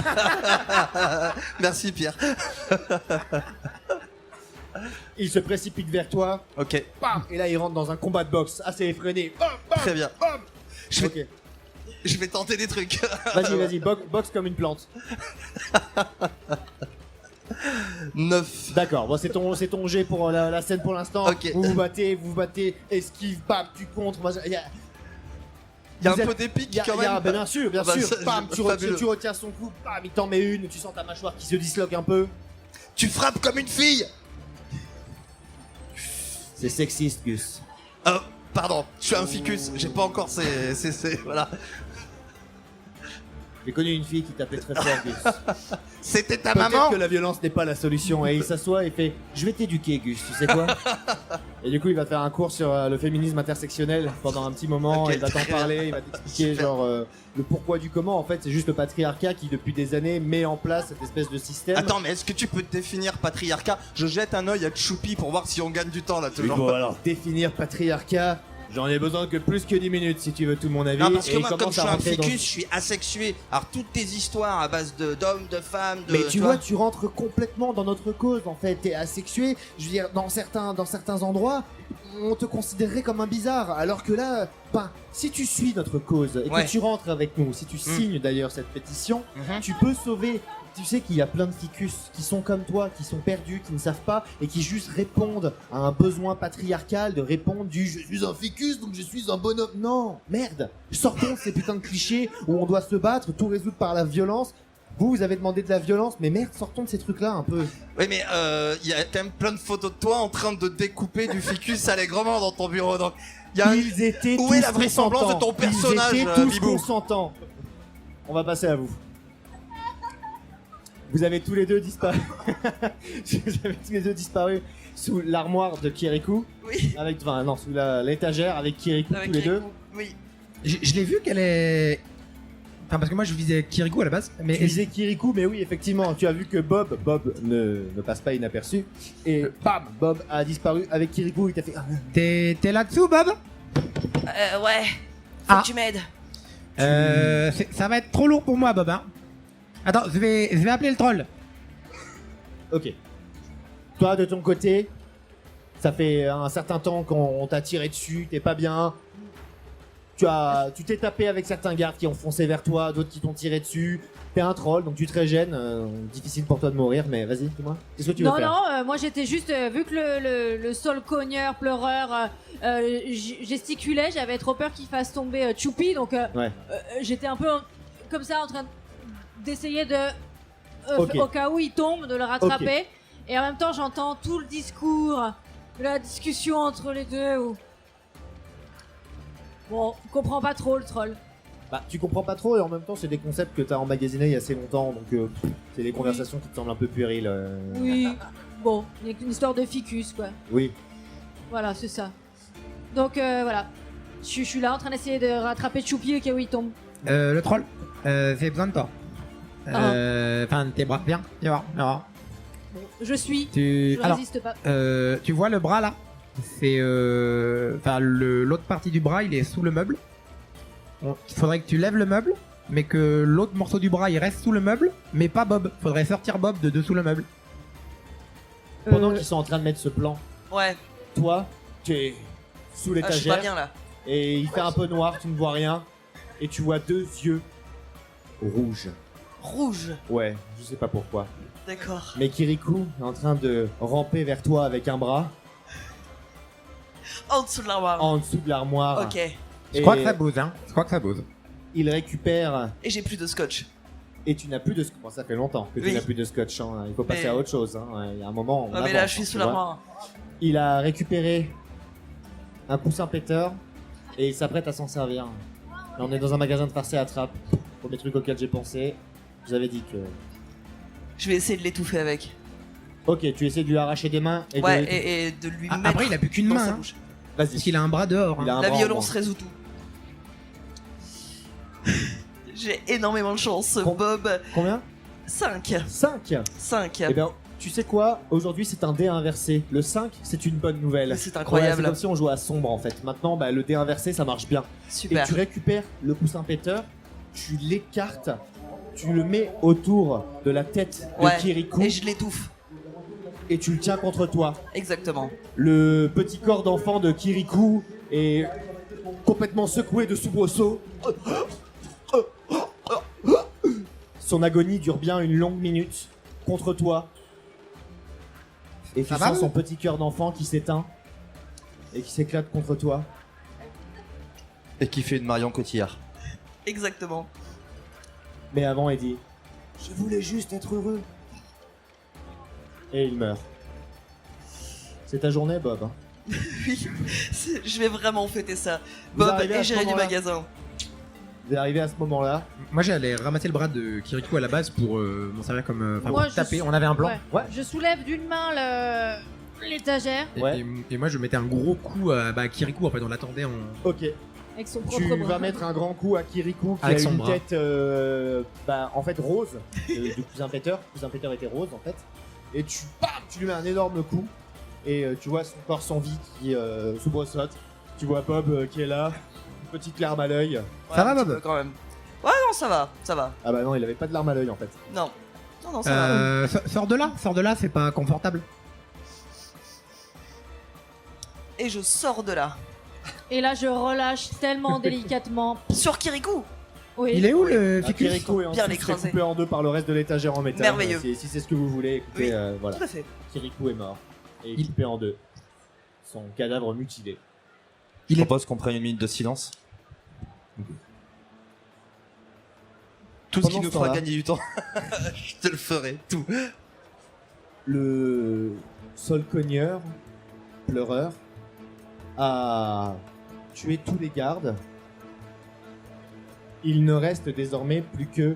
Merci, Pierre. Il se précipite vers toi. Ok. Bam, et là, il rentre dans un combat de boxe assez effréné. Bam, bam, Très bien. bam. Je vais tenter des trucs. Vas-y, boxe comme une plante. 9. D'accord, bon, c'est ton jet pour la scène pour l'instant. Ok. Vous vous battez, esquive, bam, tu contres. Il y a un peu d'épique quand même. Bien sûr, Ah bah, ça, bam, fabuleux. tu retiens son coup, bam, il t'en met une, tu sens ta mâchoire qui se disloque un peu. Tu frappes comme une fille. C'est sexiste, Gus. Oh, pardon, je suis un ficus. J'ai pas encore voilà. J'ai connu une fille qui tapait très fort, Gus. C'était ta Peut-être maman? que la violence n'est pas la solution. Et il s'assoit et fait je vais t'éduquer, Gus, tu sais quoi? Et du coup, il va faire un cours sur le féminisme intersectionnel pendant un petit moment. Ok, Il va t'en très parler, bien. il va t'expliquer Super. genre le pourquoi du comment. En fait, c'est juste le patriarcat qui, depuis des années, met en place cette espèce de système. Attends, mais est-ce que tu peux définir patriarcat? Je jette un œil à Choupi pour voir si on gagne du temps là, toujours. Bon, alors, définir patriarcat, j'en ai besoin que plus que 10 minutes si tu veux tout mon avis. Non, parce que Et moi, il comme commence je à suis un rentrer dans- ficus, je suis asexué. Alors, toutes tes histoires à base d'hommes, de femmes, de. Mais tu vois, tu rentres complètement dans notre cause en fait. T'es asexué. Je veux dire, dans certains endroits, on te considérerait comme un bizarre. Alors que là, si tu suis notre cause et Ouais. que tu rentres avec nous, si tu signes d'ailleurs cette pétition, Mhm. tu peux sauver. Tu sais qu'il y a plein de ficus qui sont comme toi, qui sont perdus, qui ne savent pas et qui juste répondent à un besoin patriarcal de répondre du je suis un ficus donc je suis un bonhomme. Non, merde. Sortons de ces putains de clichés où on doit se battre, tout résoudre par la violence. Vous avez demandé de la violence, mais merde, sortons de ces trucs-là un peu. Oui, mais il y a quand même plein de photos de toi en train de découper du ficus allègrement dans ton bureau. Donc, il y a Ils étaient Où tous est la vraisemblance de ton consentants. personnage, Ils étaient tous Bibou? consentants. On va passer à vous. Vous avez tous les deux disparu. Vous avez tous les deux disparu sous l'armoire de Kirikou. Oui. Sous l'étagère avec Kirikou Avec tous les deux. Kirikou, oui. Je l'ai vu qu'elle est. Enfin, parce que moi je visais Kirikou à la base. Mais Tu disais Kirikou, mais oui, effectivement, tu as vu que Bob ne passe pas inaperçu. Et bam, Bob a disparu avec Kirikou. Il t'a fait. T'es là-dessous, Bob? Ouais. Faut Ah. que tu m'aides. Ça va être trop lourd pour moi, Bob. Hein. Attends, je vais appeler le troll. Ok. Toi, de ton côté, ça fait un certain temps qu'on t'a tiré dessus, t'es pas bien. Tu t'es tapé avec certains gardes qui ont foncé vers toi, d'autres qui t'ont tiré dessus. T'es un troll, donc tu te régènes. Difficile pour toi de mourir, mais vas-y, dis-moi. Qu'est-ce que tu veux Non, faire? non, moi j'étais juste, vu que le sol cogneur, pleureur, gesticulait, j'avais trop peur qu'il fasse tomber Choupi, donc Ouais. j'étais un peu comme ça en train d'essayer de, Ok. au cas où il tombe, de le rattraper. Et en même temps, j'entends tout le discours, la discussion entre les deux. Bon, on comprend pas trop le troll. Bah, tu comprends pas trop et en même temps, c'est des concepts que t'as emmagasinés il y a assez longtemps, donc c'est des conversations qui te semblent un peu puériles. Oui, bon, il y a qu'une histoire de ficus, quoi. Oui. Voilà, c'est ça. Donc voilà, je suis là en train d'essayer de rattraper Choupi au cas où il tombe. Le troll, j'ai besoin de toi. Enfin, tes bras. Viens voir. Bon, je suis, Tu... je Alors, résiste pas. tu vois le bras là? C'est enfin l'autre partie du bras, il est sous le meuble. Il faudrait que tu lèves le meuble, mais que l'autre morceau du bras il reste sous le meuble, mais pas Bob. Faudrait sortir Bob de dessous le meuble. Pendant qu'ils sont en train de mettre ce plan, Ouais. toi, tu es sous Ah, je suis pas l'étagère bien là. et il fait un peu noir, tu ne vois rien. Et tu vois 2 yeux rouges. Rouge. Ouais, je sais pas pourquoi. D'accord. Mais Kirikou est en train de ramper vers toi avec un bras En dessous de l'armoire. en dessous de l'armoire. Ok. Je crois que ça bouge, hein. Je crois que ça bouge. Il récupère Et j'ai plus de scotch. et tu n'as plus de scotch. Bon, ça fait longtemps que tu Oui. n'as plus de scotch. Hein. Il faut passer Mais- à autre chose. Hein. Il y a un moment. on Ah, mais là, avance, je suis hein, sous tu vois. l'armoire. Il a récupéré un coussin péteur et il s'apprête à s'en servir. Là, on est dans un magasin de farce et attrape. Premier truc auquel j'ai pensé. Je vous avais dit que. Je vais essayer de l'étouffer avec. Ok, tu essaies de lui arracher des mains et Ouais, de. et de lui Ah, mettre après, il a plus qu'une dans main, sa hein. bouche. Vas-y. Parce qu'il a un bras dehors. Il a hein. un La bras en violence moins. résout tout. J'ai énormément de chance, Com- Bob. Combien 5. 5. 5. Eh bien, tu sais quoi? Aujourd'hui, c'est un dé inversé. Le 5, c'est une bonne nouvelle. C'est Ouais, incroyable. c'est comme si on jouait à sombre en fait. Maintenant, bah, le dé inversé, ça marche bien. Super. Et tu récupères le coussin péteur, tu l'écartes, tu le mets autour de la tête de Ouais. Kirikou Et je l'étouffe. et tu le tiens contre toi. Exactement. Le petit corps d'enfant de Kirikou est complètement secoué de soubresaut. Son agonie dure bien une longue minute contre toi. Et tu Ça va, sens vous son petit cœur d'enfant qui s'éteint et qui s'éclate contre toi. Et qui fait une Marion Cotillard. Exactement. Mais avant, il dit: je voulais juste être heureux. Et il meurt. C'est ta journée, Bob. Hein. Oui. Je vais vraiment fêter ça. Vous Bob arrivez à et ce Gérer du moment-là. magasin. Vous arrivez à ce moment-là. Moi, j'allais ramasser le bras de Kirikou à la base pour m'en servir comme. Enfin, Moi, pour je taper. suis- On avait un plan. Ouais. Je soulève d'une main l'étagère Et moi, je mettais un gros coup à Kirikou. En fait, on l'attendait en. Ok. avec son Tu propre bras. vas mettre un grand coup à Kirikou qui Avec a son une bras. tête en fait rose de cousin Peter. Cousin Peter était rose en fait. Et tu lui mets un énorme coup et tu vois son corps sans vie qui soubresaute. Tu vois Bob qui est là, une petite larme à l'œil. Ouais, Ça va, un petit Bob peu quand même. Ouais, non, ça va, ça va. Ah bah non, il avait pas de larme à l'œil en fait. Non. Non, non, ça va. Sors de là, c'est pas confortable. Et je sors de là. Et là, je relâche tellement délicatement. Sur Kirikou. Oui. Il est où le Ah, ficus Kirikou est Bien ensuite l'écraser. coupé en deux par le reste de l'étagère en métal. Merveilleux. Si c'est ce que vous voulez, écoutez, Oui, voilà. Tout à fait. Kirikou est mort et coupé en deux. Son cadavre mutilé. Je propose qu'on prenne une minute de silence. Tout ce qui Pendant nous ce fera temps-là- gagner du temps, je te le ferai, tout. Le Solcogneur, pleureur, a tué tous les gardes. Il ne reste désormais plus que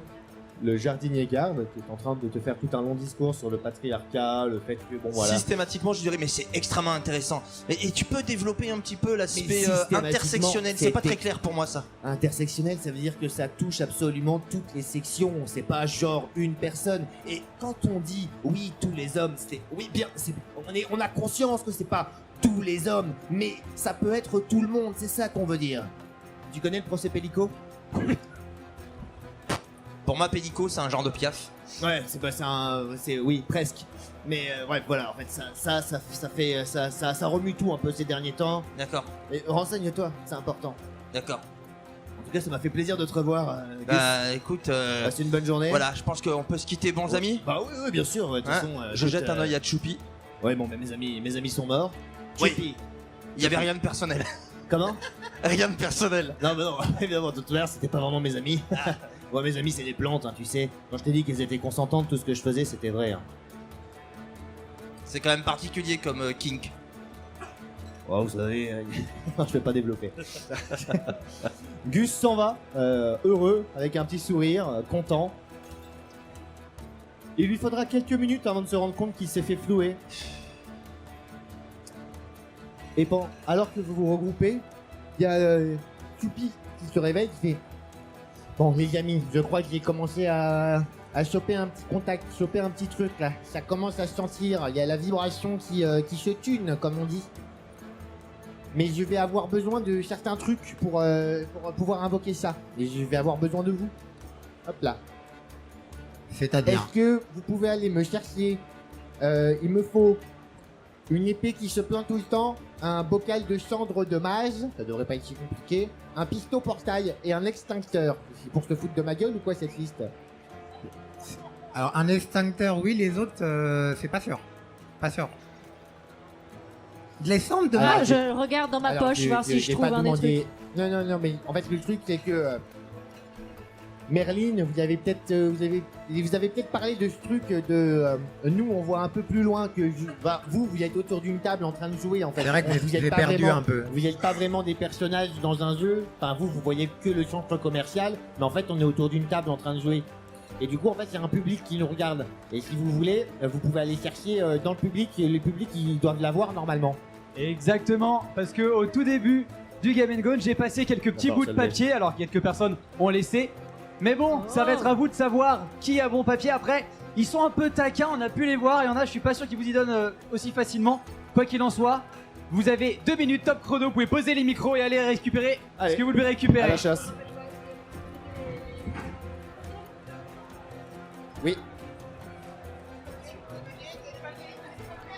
le jardinier garde qui est en train de te faire tout un long discours sur le patriarcat, le fait que bon voilà. Systématiquement, je dirais, mais c'est extrêmement intéressant. Et tu peux développer un petit peu l'aspect systématiquement, intersectionnel, c'est pas c'était- très clair pour moi ça. Intersectionnel, ça veut dire que ça touche absolument toutes les sections. C'est pas genre une personne. Et quand on dit oui, tous les hommes, c'est oui bien, on a conscience que c'est pas tous les hommes, mais ça peut être tout le monde. C'est ça qu'on veut dire. Tu connais le procès Pellico? Pour moi, Pénico, c'est un genre de piaf. Ouais, oui, presque. Mais ouais, voilà, en fait, ça remue tout un peu ces derniers temps. D'accord, Et renseigne-toi, c'est important. d'accord. En tout cas, ça m'a fait plaisir de te revoir. Gus. Bah écoute, Passe une bonne journée. voilà, je pense qu'on peut se quitter, bons amis. Bah oui, oui, bien sûr. De toute Hein, façon, je écoute, jette un œil à Choupi. Ouais, bon, bah, mes amis sont morts. Oui. Choupi. Il y avait rien de personnel. Comment? Rien de personnel. Non, bah non, évidemment, de toute manière, c'était pas vraiment mes amis. Moi, mes amis, c'est des plantes, hein, tu sais. Quand je t'ai dit qu'elles étaient consentantes, tout ce que je faisais, c'était vrai. Hein. C'est quand même particulier comme kink. Oh, vous savez, je vais pas développer. Gus s'en va, heureux, avec un petit sourire, content. Il lui faudra quelques minutes avant de se rendre compte qu'il s'est fait flouer. Et bon, alors que vous vous regroupez, il y a Tupi qui se réveille, qui fait: bon, les amis, je crois que j'ai commencé à choper un petit contact, choper un petit truc là. Ça commence à se sentir, il y a la vibration qui se tune, comme on dit. Mais je vais avoir besoin de certains trucs pour pouvoir invoquer ça. Et je vais avoir besoin de vous. Hop là. C'est-à-dire. Est-ce que vous pouvez aller me chercher il me faut une épée qui se plaint tout le temps, un bocal de cendres de mage, ça devrait pas être si compliqué, un pistolet portail et un extincteur. C'est pour se foutre de ma gueule ou quoi cette liste? Alors, un extincteur, oui, les autres, c'est pas sûr. Pas sûr. De les cendres de Alors, mage. Je regarde dans ma Alors, poche, voir si je j'ai trouve pas un des demandé- trucs. Non, mais en fait le truc c'est que Merlin, vous avez peut-être parlé de ce truc de nous on voit un peu plus loin que vous êtes autour d'une table en train de jouer en fait. C'est vrai que Vous j'ai êtes pas perdu vraiment- un peu. Vous n'êtes pas vraiment des personnages dans un jeu. Enfin vous voyez que le centre commercial, mais en fait on est autour d'une table en train de jouer. Et du coup en fait c'est un public qui nous regarde. Et si vous voulez, vous pouvez aller chercher dans le public et le public ils doivent l'avoir normalement. Exactement, parce que au tout début du Game & Gone, j'ai passé quelques petits D'accord, bouts de c'est le papier, alors quelques personnes ont laissé. Mais bon, ça va être à vous de savoir qui a bon papier. Après, ils sont un peu taquins, on a pu les voir. Il y en a, je suis pas sûr qu'ils vous y donnent aussi facilement. Quoi qu'il en soit, vous avez 2 minutes top chrono. Vous pouvez poser les micros et aller récupérer ce que vous devez récupérer. À la chasse. Oui.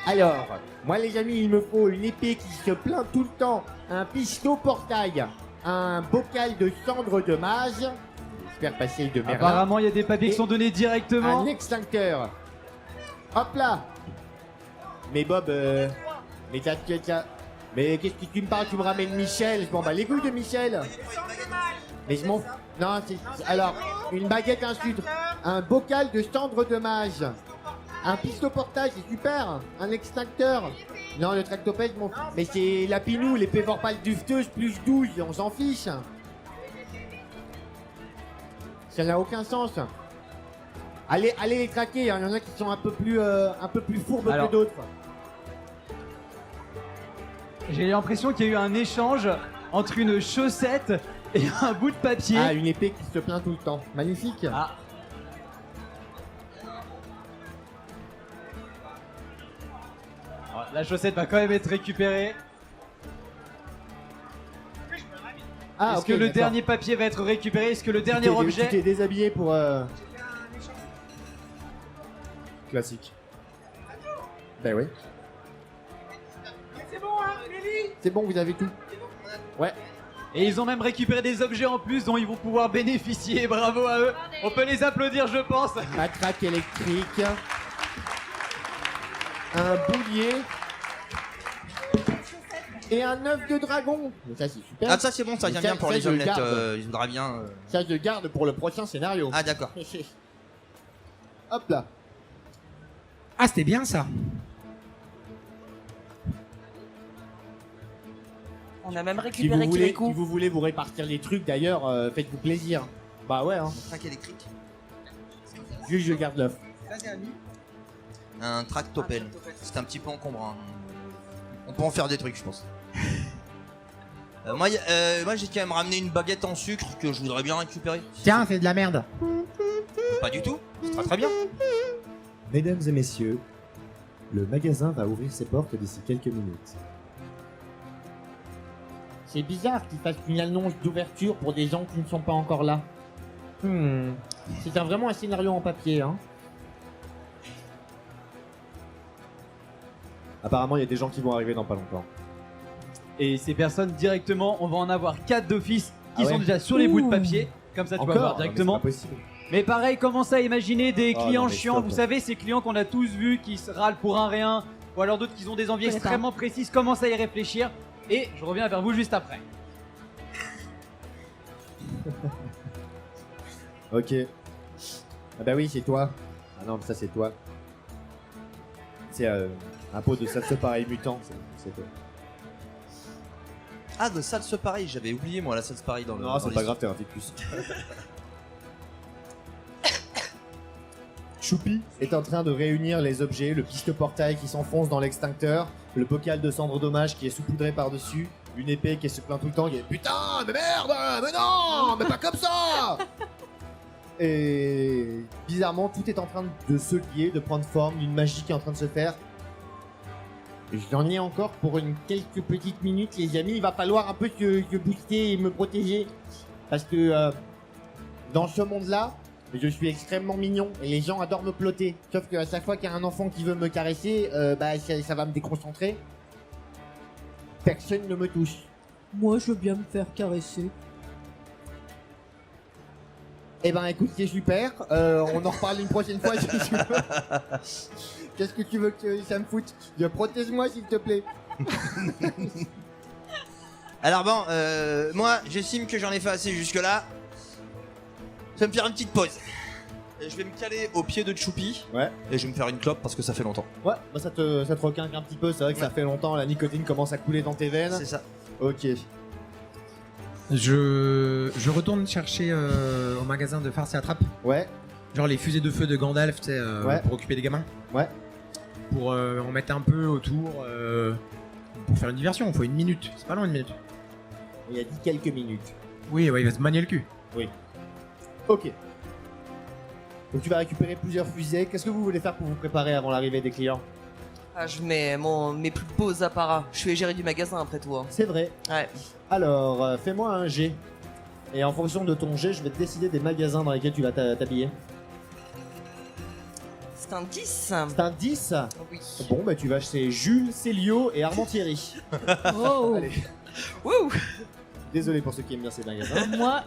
Alors, moi les amis, il me faut une épée qui se plaint tout le temps, un pistolet portail, un bocal de cendres de mage, j'espère passer de Merlin. Apparemment, il y a des papiers qui sont donnés directement. Un extincteur. Hop là. Mais Bob, mais mais qu'est-ce que tu me parles? Tu me ramènes Michel? Je m'en bats les couilles de Michel. Mais je m'en... Non, alors, une baguette, un sucre, un bocal de cendres de mage, un pistolet portage, c'est super, un extincteur. Non, le tractopelle, mon... Mais c'est la pinou, l'épée vorpale dufteuse plus 12, on s'en fiche. Ça n'a aucun sens. Allez les traquer, hein. Il y en a qui sont un peu plus fourbes Alors, que d'autres. J'ai l'impression qu'il y a eu un échange entre une chaussette et un bout de papier. Ah, une épée qui se plaint tout le temps. Magnifique. Ah. Alors, la chaussette va quand même être récupérée. Ah, Est-ce ok, que le d'accord. dernier papier va être récupéré? Est-ce que le dernier Tu t'es objet... déshabillé pour... Classique. Ben oui. C'est bon, hein, Mélie? C'est bon, vous avez tout. Ouais. Et ils ont même récupéré des objets en plus dont ils vont pouvoir bénéficier. Bravo à eux. On peut les applaudir, je pense. Matraque électrique. Un boulier. Et un œuf de dragon. Mais ça, c'est super. Ah, ça c'est bon, ça vient bien pour les je le omelettes. garde. Il voudra bien. Ça, je le garde pour le prochain scénario. Ah, d'accord. Hop là. Ah, c'était bien ça. On a même Si récupéré vous, voulez, Kirikou. si vous voulez vous répartir les trucs, d'ailleurs, faites-vous plaisir. Bah ouais, hein. Track électrique. Juste, je garde l'œuf. Un tractopelle. C'est un petit peu encombrant. On peut en faire des trucs, je pense. Moi, j'ai quand même ramené une baguette en sucre que je voudrais bien récupérer. Tiens, c'est de la merde. Pas du tout. C'est très très bien. Mesdames et messieurs, le magasin va ouvrir ses portes d'ici quelques minutes. C'est bizarre qu'ils fassent une annonce d'ouverture pour des gens qui ne sont pas encore là. C'est vraiment un scénario en papier, hein. Apparemment, il y a des gens qui vont arriver dans pas longtemps. Et ces personnes directement, on va en avoir 4 d'office qui Ah ouais sont déjà sur les bouts de papier. Comme ça, tu vas Encore voir Non, mais directement. c'est pas possible. Mais pareil, commencez à imaginer des Oh, clients non, mais chiants. stop. Vous savez, ces clients qu'on a tous vus qui se râlent pour un rien, ou alors d'autres qui ont des envies Je connais extrêmement précises. Commencez à y réfléchir. Et je reviens vers vous juste après. Ok. Ah bah oui, c'est toi. Ah non, mais ça c'est toi. C'est un pot de salsa pareil mutant. C'est toi. Ah, de salse pareil. J'avais oublié moi la salse pareil dans le. Non, dans c'est les- pas grave, t'es un ficus. Choupi est en train de réunir les objets, le piste-portail qui s'enfonce dans l'extincteur, le bocal de cendres d'hommage qui est saupoudré par-dessus, une épée qui se plaint tout le temps, qui est putain, mais merde, mais non, mais pas comme ça. Et bizarrement, tout est en train de se lier, de prendre forme, d'une magie qui est en train de se faire. J'en ai encore pour quelques petites minutes, les amis. Il va falloir un peu se booster et me protéger. Parce que dans ce monde-là, Je suis extrêmement mignon et les gens adorent me plotter. Sauf qu'à chaque fois qu'il y a un enfant qui veut me caresser, ça va me déconcentrer. Personne ne me touche. Moi, je veux bien me faire caresser. Eh ben écoute, c'est super. On en reparle une prochaine fois si tu veux. Qu'est-ce que tu veux que ça me foute? Protège-moi s'il te plaît. Alors bon, moi j'estime que j'en ai fait assez jusque-là. Je vais me faire une petite pause. Et je vais me caler au pied de Choupi. Ouais. Et je vais me faire une clope parce que ça fait longtemps. Ouais, bah ça te requinque un petit peu. C'est vrai que ça fait longtemps, la nicotine commence à couler dans tes veines. C'est ça. Ok. Je retourne chercher au magasin de farce et attrape. Ouais. Genre les fusées de feu de Gandalf, tu sais, Ouais. pour occuper des gamins. Ouais. Pour en mettre un peu autour, pour faire une diversion. Il faut 1 minute. C'est pas long 1 minute. Il a dit quelques minutes. Oui, ouais, il va se manier le cul. Oui. Ok. Donc tu vas récupérer plusieurs fusées. Qu'est-ce que vous voulez faire pour vous préparer avant l'arrivée des clients? Ah, je mets mes plus beaux apparats. Je suis égérie du magasin après tout. Hein. C'est vrai. Ouais. Alors, fais-moi un G. Et en fonction de ton G, je vais te décider des magasins dans lesquels tu vas t'habiller. C'est un 10. C'est un 10? Oui. Bon, bah tu vas chez Jules, Célio et Armand Thierry. Oh. Allez. Wouh. Désolé pour ceux qui aiment bien ces magasins.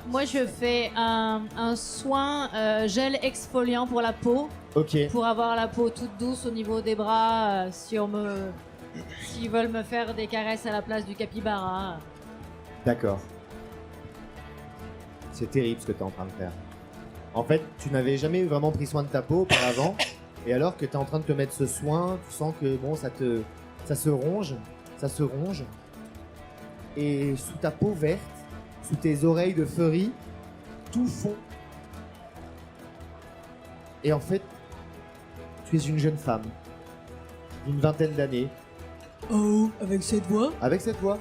Moi, je fais un soin gel exfoliant pour la peau. Ok. Pour avoir la peau toute douce au niveau des bras. S'ils veulent me faire des caresses à la place du capybara. D'accord. C'est terrible ce que tu es en train de faire. En fait, tu n'avais jamais vraiment pris soin de ta peau auparavant. Et alors que tu es en train de te mettre ce soin, tu sens que bon, ça se ronge. Ça se ronge. Et sous ta peau verte, sous tes oreilles de furry, tout fond. Et en fait, tu es une jeune femme d'une vingtaine d'années. Oh, avec cette voix? Avec cette voix.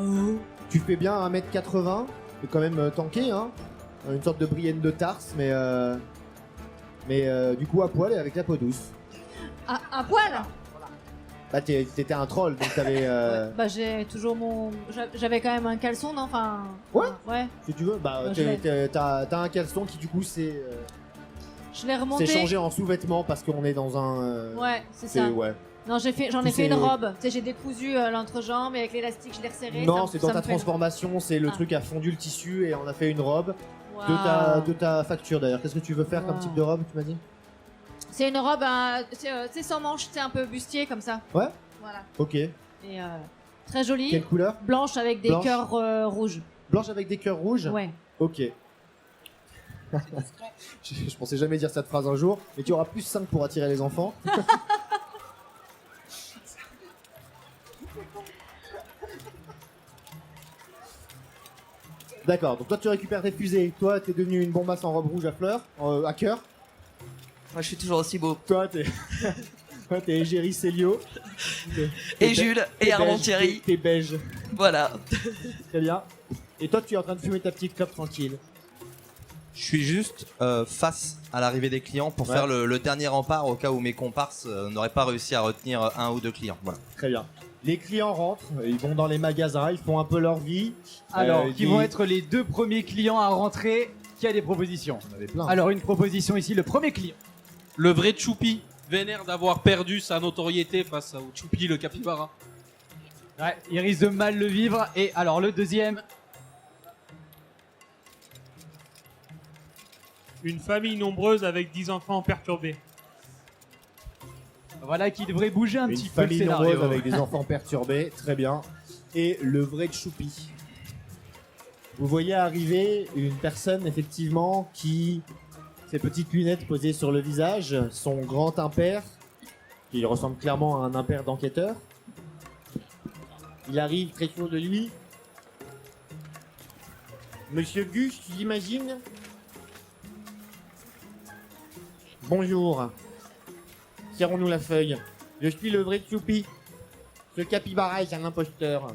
Oh. Tu fais bien 1m80, c'est quand même tanké, hein. Une sorte de Brienne de Tarse, mais du coup à poil et avec la peau douce. À poil? Bah t'étais un troll, donc t'avais... Bah j'ai toujours j'avais quand même un caleçon, non? Enfin... Ouais. Ouais. Si tu veux, bah t'as un caleçon qui du coup c'est... Je l'ai remonté. C'est changé en sous-vêtement parce qu'on est dans un... Ouais, c'est ça. Ouais. Non, j'en ai fait une robe. Tu sais, j'ai décousu l'entrejambe et avec l'élastique, je l'ai resserré. Non, c'est dans ça ta me fait- transformation, c'est le Ah. truc a fondu le tissu et on a fait une robe Waouh. de ta facture d'ailleurs. Qu'est-ce que tu veux faire comme Wow. type de robe, tu m'as dit? C'est une robe, tu sais, sans manches, tu sais, un peu bustier comme ça. Ouais. Voilà. Ok. Et très jolie. Quelle couleur? Blanche avec des Blanche. cœurs rouges. Blanche avec des cœurs rouges? Ouais. Ok. je pensais jamais dire cette phrase un jour, mais tu auras plus 5 pour attirer les enfants. D'accord, donc toi tu récupères tes fusées, toi t'es devenu une bombasse en robe rouge à fleurs, à cœur. Moi, je suis toujours aussi beau. Toi t'es Égérie Célio. Et Jules, et Armand Thierry. T'es beige. Voilà. Très bien. Et toi tu es en train de fumer ta petite clope tranquille. Je suis juste face à l'arrivée des clients pour Ouais. faire le dernier rempart au cas où mes comparses n'auraient pas réussi à retenir 1 ou 2 clients. Voilà. Très bien. Les clients rentrent, ils vont dans les magasins, ils font un peu leur vie. Alors, qui des- vont être les 2 premiers clients à rentrer? Qui a des propositions? On avait plein. Alors, une proposition ici, le premier client. Le vrai Choupi, vénère d'avoir perdu sa notoriété face au Choupi, le capybara. Ouais, il risque de mal le vivre. Et alors, le deuxième. Une famille nombreuse avec 10 enfants perturbés. Voilà qui devrait bouger un Une petit peu le famille scénario. nombreuse avec des enfants perturbés, très bien. Et le vrai Choupi. Vous voyez arriver une personne effectivement qui, ses petites lunettes posées sur le visage, son grand impair, qui ressemble clairement à un impair d'enquêteur. Il arrive très sûr de lui. Monsieur Gus, j'imagine. Bonjour. Tirons-nous la feuille. Je suis le vrai Choupi. Ce capybara est un imposteur.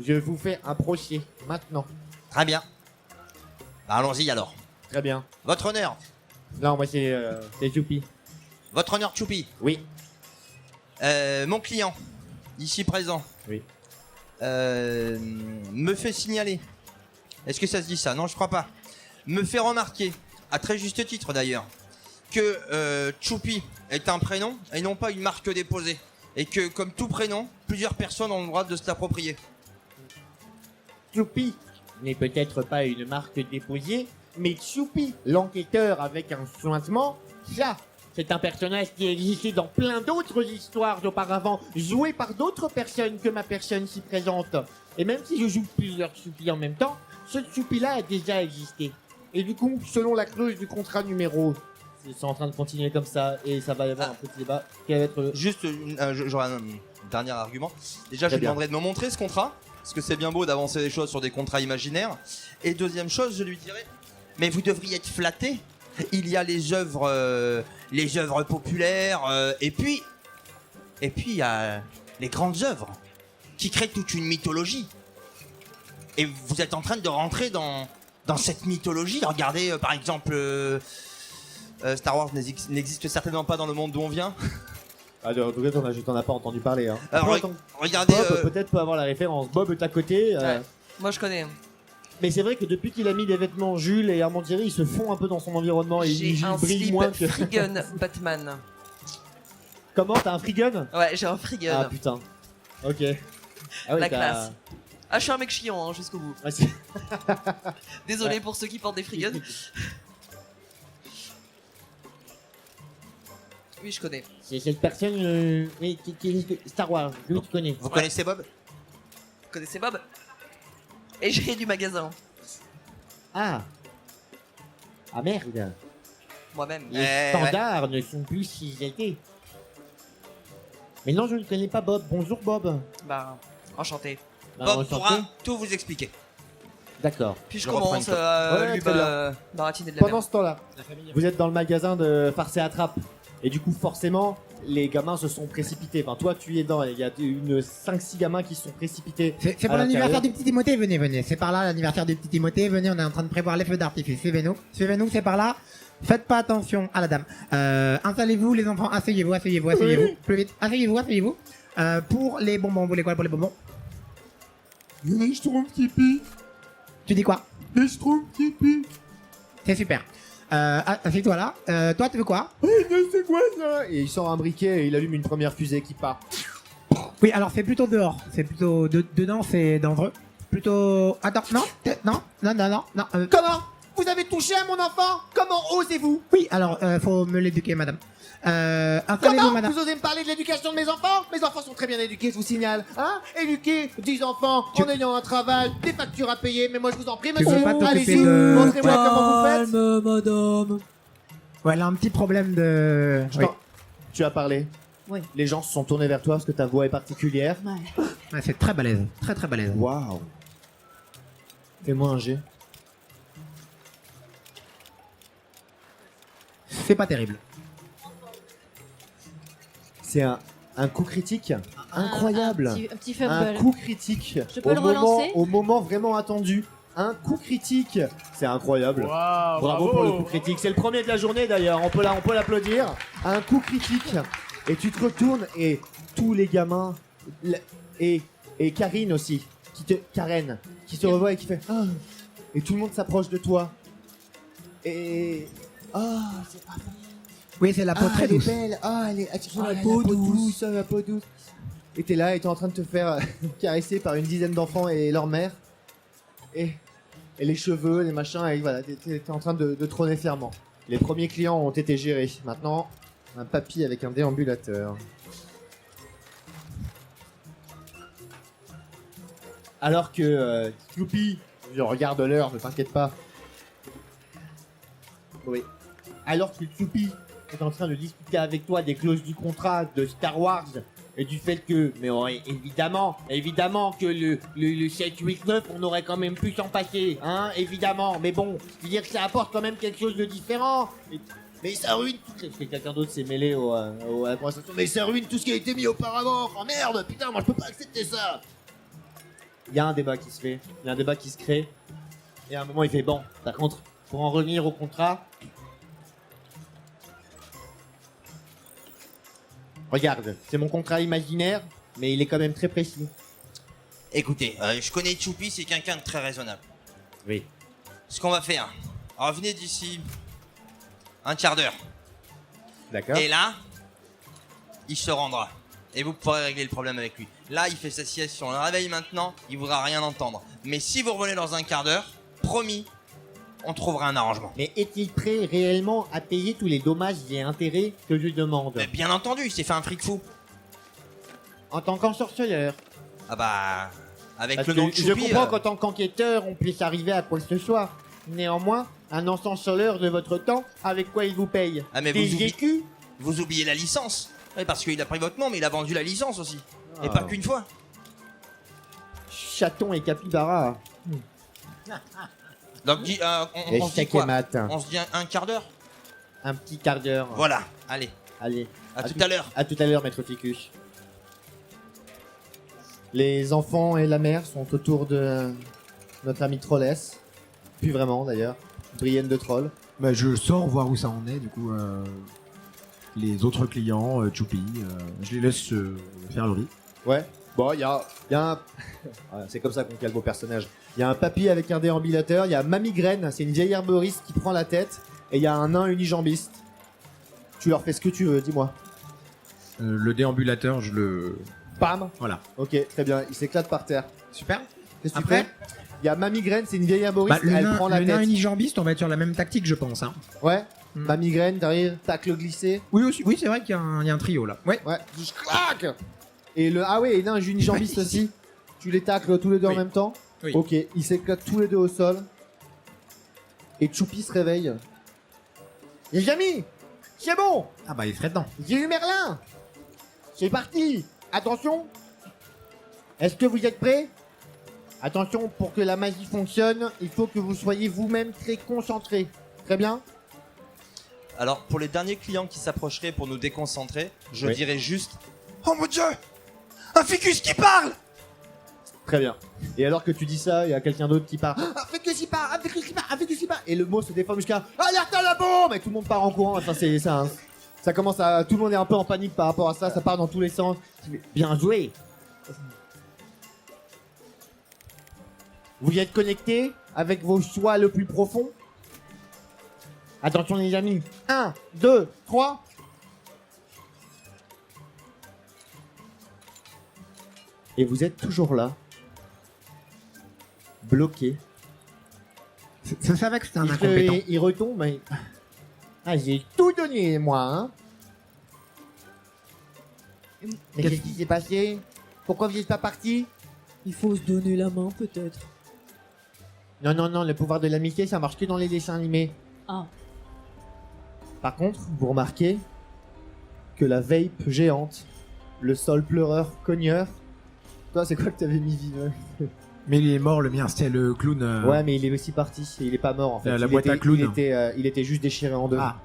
Je vous fais un procès, maintenant. Très bien. Bah, allons-y alors. Très bien. Votre honneur. Non, moi c'est Choupi. Votre honneur Choupi. Oui. Mon client, ici présent. Oui. Me fait signaler. Est-ce que ça se dit ça? Non, je crois pas. me fait remarquer, à très juste titre d'ailleurs, que Choupi est un prénom et non pas une marque déposée. Et que, comme tout prénom, plusieurs personnes ont le droit de se l'approprier. Choupi n'est peut-être pas une marque déposée, mais Choupi, l'enquêteur avec un sointement, ça, c'est un personnage qui existait dans plein d'autres histoires auparavant, joué par d'autres personnes que ma personne s'y présente. Et même si je joue plusieurs Choupi en même temps, ce Choupi-là a déjà existé. Et du coup, selon la clause du contrat numéro, c'est en train de continuer comme ça, et ça va y avoir un petit débat. Quel va être le... Juste, j'aurais un dernier argument. Déjà, je Très lui bien. demanderais de me montrer ce contrat, parce que c'est bien beau d'avancer des choses sur des contrats imaginaires. Et deuxième chose, je lui dirais, mais vous devriez être flatté. Il y a les œuvres populaires, et puis il y a les grandes œuvres qui créent toute une mythologie. Et vous êtes en train de rentrer dans cette mythologie. Regardez, par exemple, Star Wars n'existe certainement pas dans le monde d'où on vient. Ah, en tout cas, t'en as pas entendu parler. Hein. Alors, Après, regardez. Bob peut-être peut avoir la référence. Bob est à côté. Ouais. Moi je connais. Mais c'est vrai que depuis qu'il a mis les vêtements Jules et Armand Thierry, ils se font un peu dans son environnement et J'ai ils un brillent slip moins que. Freegun Batman. Comment? T'as un free gun? Ouais, j'ai un Freegun. Ah putain. Ok. Ah oui, La t'as- classe. Ah, je suis un mec chiant hein, jusqu'au bout. Ouais, c'est- Désolé Ouais. pour ceux qui portent des Freeguns. Oui, je connais. C'est cette personne oui, qui Star Wars, lui tu connais. Vous connaissez Bob? Vous connaissez Bob? Et j'ai du magasin. Ah. Ah merde. Moi-même. Les standards ne sont plus ce qu'ils étaient. Mais non, je ne connais pas Bob. Bonjour Bob. Bah, enchanté. Bah, Bob enchanté. pourra tout vous expliquer. D'accord. Puis je Je reprends commence une à Ouais, lui très bien. baratiner de la Pendant merde. ce temps-là, vous êtes dans le magasin de Farce et Attrape. Et du coup, forcément, les gamins se sont précipités. Enfin, toi, tu y es dedans. Il y a une 5-6 gamins qui se sont précipités. C'est pour à l'anniversaire l'intérieur. du petit Timothée, venez. C'est par là l'anniversaire du petit Timothée, venez, on est en train de prévoir les feux d'artifice. Suivez-nous, c'est par là. Faites pas attention à la dame. Installez-vous les enfants, asseyez-vous. Plus vite, asseyez-vous. Pour les bonbons, vous voulez quoi pour les bonbons? Les Schtroumpfs. Tu dis quoi? Les Schtroumpfs. C'est super. Assieds-toi là. Toi, tu veux quoi? C'est quoi ça? Et il sort un briquet et il allume une première fusée qui part. Oui, alors c'est plutôt dehors. C'est plutôt dedans, c'est dangereux. Plutôt. Attends, non. Comment? Vous avez touché à mon enfant? Comment osez-vous? Oui, alors faut me l'éduquer, madame. Installez-vous, Comment madame. vous osez me parler de l'éducation de mes enfants? Mes enfants sont très bien éduqués, je vous signale. Hein? Éduquer 10 enfants en ayant un travail, des factures à payer. Mais moi, je vous en prie, Tu monsieur. veux pas t'occuper Allez-y, de- montrez-moi Ouais. comment vous faites. madame. Ouais, elle a un petit problème de. Je Oui. t'en- Tu as parlé. Oui. Les gens se sont tournés vers toi parce que ta voix est particulière. Ouais. Ouais, c'est très balèze. Très balèze. Waouh. Fais-moi un G. C'est pas terrible. C'est un coup critique incroyable. Un petit Un fumble. coup critique. Je peux le relancer Au moment vraiment attendu. Un coup critique. C'est incroyable. Bravo pour le coup critique. C'est le premier de la journée d'ailleurs. On peut l'applaudir. Un coup critique. Et tu te retournes et tous les gamins et Karine aussi, Karen, qui te revoit et qui fait ah. Et tout le monde s'approche de toi. Et c'est pas Oui, c'est la peau très elle est douce. belle. Elle est la peau douce. La peau douce. Et t'es là et t'es en train de te faire caresser par une dizaine d'enfants et leur mère. Et les cheveux, les machins, et voilà, t'es en train de trôner fièrement. Les premiers clients ont été gérés. Maintenant, un papy avec un déambulateur. Alors que Sloopy, je regarde l'heure, ne t'inquiète pas. Oui. Alors que Sloopy est en train de discuter avec toi des clauses du contrat de Star Wars et du fait que, mais ouais, évidemment que le 7, 8, 9, on aurait quand même pu s'en passer, hein, évidemment. Mais bon, je veux dire que ça apporte quand même quelque chose de différent. Mais ça ruine tout. Parce que quelqu'un d'autre s'est mêlé à la conversation. Mais ça ruine tout ce qui a été mis auparavant. Oh merde, putain, moi je peux pas accepter ça. Il y a un débat qui se fait, il y a un débat qui se crée. Et à un moment, il fait bon. Par contre, pour en revenir au contrat. Regarde, c'est mon contrat imaginaire, mais il est quand même très précis. Écoutez, je connais Choupi, c'est quelqu'un de très raisonnable. Oui. Ce qu'on va faire, revenez d'ici un quart d'heure. D'accord. Et là, il se rendra. Et vous pourrez régler le problème avec lui. Là, il fait sa sieste. Si on le réveille maintenant, il voudra rien entendre. Mais si vous revenez dans un quart d'heure, promis, on trouvera un arrangement. Mais est-il prêt réellement à payer tous les dommages et intérêts que je lui demande? Mais bien entendu, il s'est fait un fric fou. En tant qu'ensorceleur. Ah bah, avec Parce le que nom de je Choupi, comprends qu'en tant qu'enquêteur, on puisse arriver à quoi que ce soit. Néanmoins, un ensorceleur de votre temps, avec quoi il vous paye? Ah mais Des vous oubliez, écus? vous oubliez la licence. Oui, parce qu'il a pris votre nom, mais il a vendu la licence aussi. Et Ah. pas qu'une fois. Chaton et capybara. Donc Et on se dit chèque et quoi? mat. On se dit un quart d'heure? Un petit quart d'heure. Voilà, allez. Allez. À tout à l'heure. À tout à l'heure, maître Ficus. Les enfants et la mère sont autour de notre ami Trollès. Plus vraiment d'ailleurs. Brienne de Troll. Bah, je sors voir où ça en est, du coup. Les autres clients, Choupi, je les laisse faire le riz. Ouais. Bon, il y a un... Voilà, c'est comme ça qu'on calme vos personnages. Il y a un papy avec un déambulateur, il y a Mamie Graine, c'est une vieille herboriste qui prend la tête, et il y a un nain unijambiste. Tu leur fais ce que tu veux, dis-moi. Le déambulateur, je le... Pam. Voilà. Ok, très bien, il s'éclate par terre. Super. Qu'est-ce que tu Après fais? Il y a Mamie Graine, c'est une vieille herboriste, Bah, elle prend la le tête. nain unijambiste, on va être sur la même tactique, je pense. Hein. Ouais. Mamie Graine, t'arrives, tacle glissé. Oui, c'est vrai qu'il y a un trio là. Ouais. Ouais. Clac. Et le ah ouais, et nain unijambiste aussi. Tu les tacles tous les deux en même temps. Oui. Ok, ils s'éclatent tous les deux au sol. Et Choupi se réveille. Les amis, c'est bon. Ah bah il serait dedans. J'ai eu Merlin. C'est parti. Attention. Est-ce que vous êtes prêts? Attention, pour que la magie fonctionne, il faut que vous soyez vous-même très concentrés. Très bien. Alors, pour les derniers clients qui s'approcheraient pour nous déconcentrer, je Oui. dirais juste... Oh mon dieu! Un ficus qui parle! Très bien. Et alors que tu dis ça, il y a quelqu'un d'autre qui part. Ah, faites que s'y part, ah, faites que s'y part, ah, faites que s'y part. Et le mot se déforme jusqu'à alerte à la bombe. Et tout le monde part en courant. Enfin, c'est ça. Hein. Ça commence à. Tout le monde est un peu en panique par rapport à ça. Ça part dans tous les sens. Bien joué. Vous y êtes connectés avec vos choix le plus profond? Attention les amis. 1, 2, 3. Et vous êtes toujours là. Bloqué. Je savais que c'était un incompétent. Il retombe. Mais... Ah, j'ai tout donné moi. Hein. Mais qu'est-ce qui s'est passé? Pourquoi vous n'êtes pas parti? Il faut se donner la main, peut-être. Non, non, non, le pouvoir de l'amitié, ça marche que dans les dessins animés. Ah. Par contre, vous remarquez que la vape géante, le sol pleureur cogneur. Toi, c'est quoi que t'avais mis vivant? Mais il est mort, le mien, c'était le clown. Ouais, mais il est aussi parti. Il est pas mort en fait. La Il boîte à était- clown. il était juste déchiré en deux. Ah.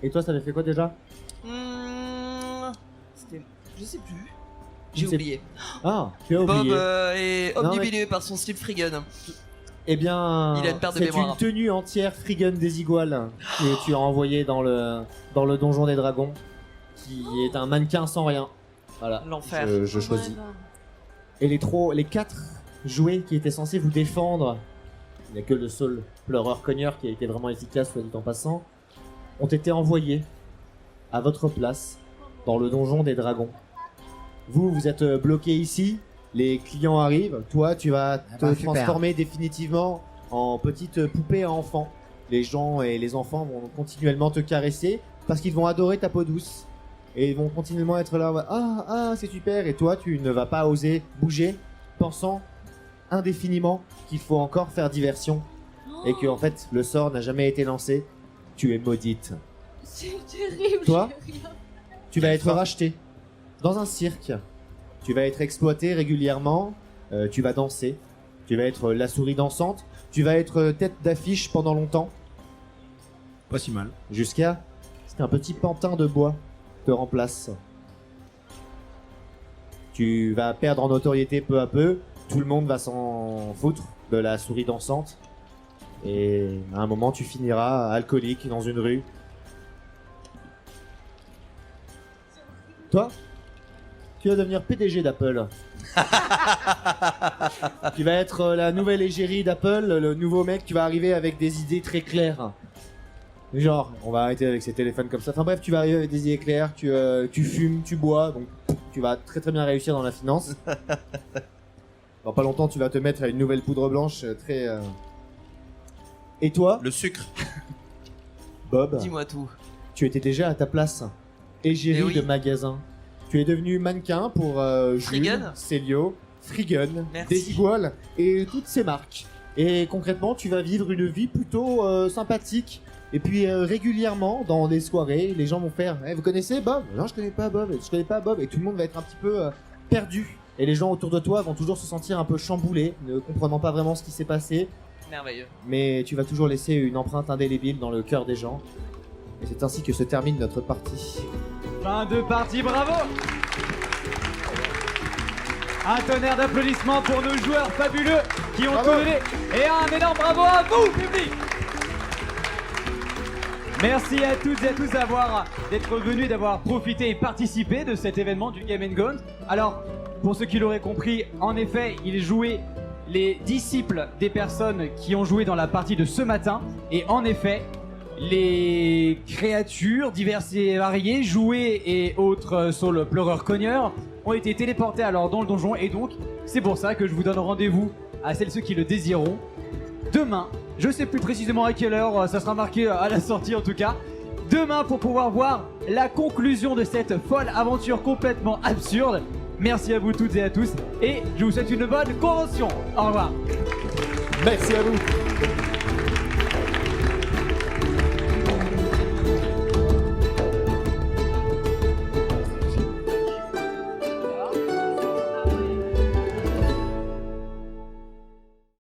Et toi, ça avait fait quoi déjà? C'était... Je sais plus. Je J'ai sais- oublié. Ah, tu as Bob oublié. est Non, mais- obnubilé par son slip Frigun. Eh bien, Il a une perte de c'est mémoire. une tenue entière Frigun des Iguales que tu as envoyé dans le donjon des dragons, qui est un mannequin sans rien. Voilà. L'enfer. Je choisis. Et les 4 jouets qui étaient censés vous défendre, il n'y a que le seul pleureur cogneur qui a été vraiment efficace, soit dit en passant, ont été envoyés à votre place dans le donjon des dragons. Vous êtes bloqué ici, les clients arrivent, toi tu vas te bah, super. transformer définitivement en petite poupée à enfant. Les gens et les enfants vont continuellement te caresser parce qu'ils vont adorer ta peau douce. Et ils vont continuellement être là, ouais, ah, c'est super, et toi tu ne vas pas oser bouger, pensant indéfiniment qu'il faut encore faire diversion, et que en fait le sort n'a jamais été lancé, tu es maudite. C'est terrible. Toi j'ai rien. Tu vas être racheté dans un cirque, tu vas être exploité régulièrement, tu vas danser, tu vas être la souris dansante, tu vas être tête d'affiche pendant longtemps, Pas si mal. jusqu'à ce qu'un petit pantin de bois te remplace. Tu vas perdre en notoriété peu à peu, tout le monde va s'en foutre de la souris dansante, et à un moment tu finiras alcoolique dans une rue. Toi, tu vas devenir PDG d'Apple. Tu vas être la nouvelle égérie d'Apple, le nouveau mec qui va arriver avec des idées très claires. Genre, on va arrêter avec ces téléphones comme ça. Enfin bref, tu vas arriver avec des idées claires, tu fumes, tu bois, donc tu vas très très bien réussir dans la finance. Dans pas longtemps, tu vas te mettre à une nouvelle poudre blanche très... Et toi, Le sucre. Bob, Dis-moi tout. tu étais déjà à ta place, égérie Eh oui. de magasin. Tu es devenu mannequin pour Jules, Friggen. Célio, Friggen, Merci. Desigual et toutes ces marques. Et concrètement, tu vas vivre une vie plutôt sympathique. Et puis régulièrement, dans des soirées, les gens vont faire vous connaissez Bob? Non, je connais pas Bob, je connais pas Bob. Et tout le monde va être un petit peu perdu. Et les gens autour de toi vont toujours se sentir un peu chamboulés, ne comprenant pas vraiment ce qui s'est passé. Merveilleux. Mais tu vas toujours laisser une empreinte indélébile dans le cœur des gens. Et c'est ainsi que se termine notre partie. Fin de partie, bravo. Un tonnerre d'applaudissements pour nos joueurs fabuleux qui ont Bravo. tout donné. Et un énorme bravo à vous, public. Merci à toutes et à tous d'être venus, d'avoir profité et participé de cet événement du Game & Gaunt. Alors, pour ceux qui l'auraient compris, en effet, ils jouaient les disciples des personnes qui ont joué dans la partie de ce matin. Et en effet, les créatures diverses et variées, jouées et autres soul pleureurs cogneurs, ont été téléportées alors dans le donjon. Et donc, c'est pour ça que je vous donne rendez-vous à celles et ceux qui le désireront demain. Je sais plus précisément à quelle heure, ça sera marqué à la sortie en tout cas. Demain pour pouvoir voir la conclusion de cette folle aventure complètement absurde. Merci à vous toutes et à tous et je vous souhaite une bonne convention. Au revoir. Merci à vous.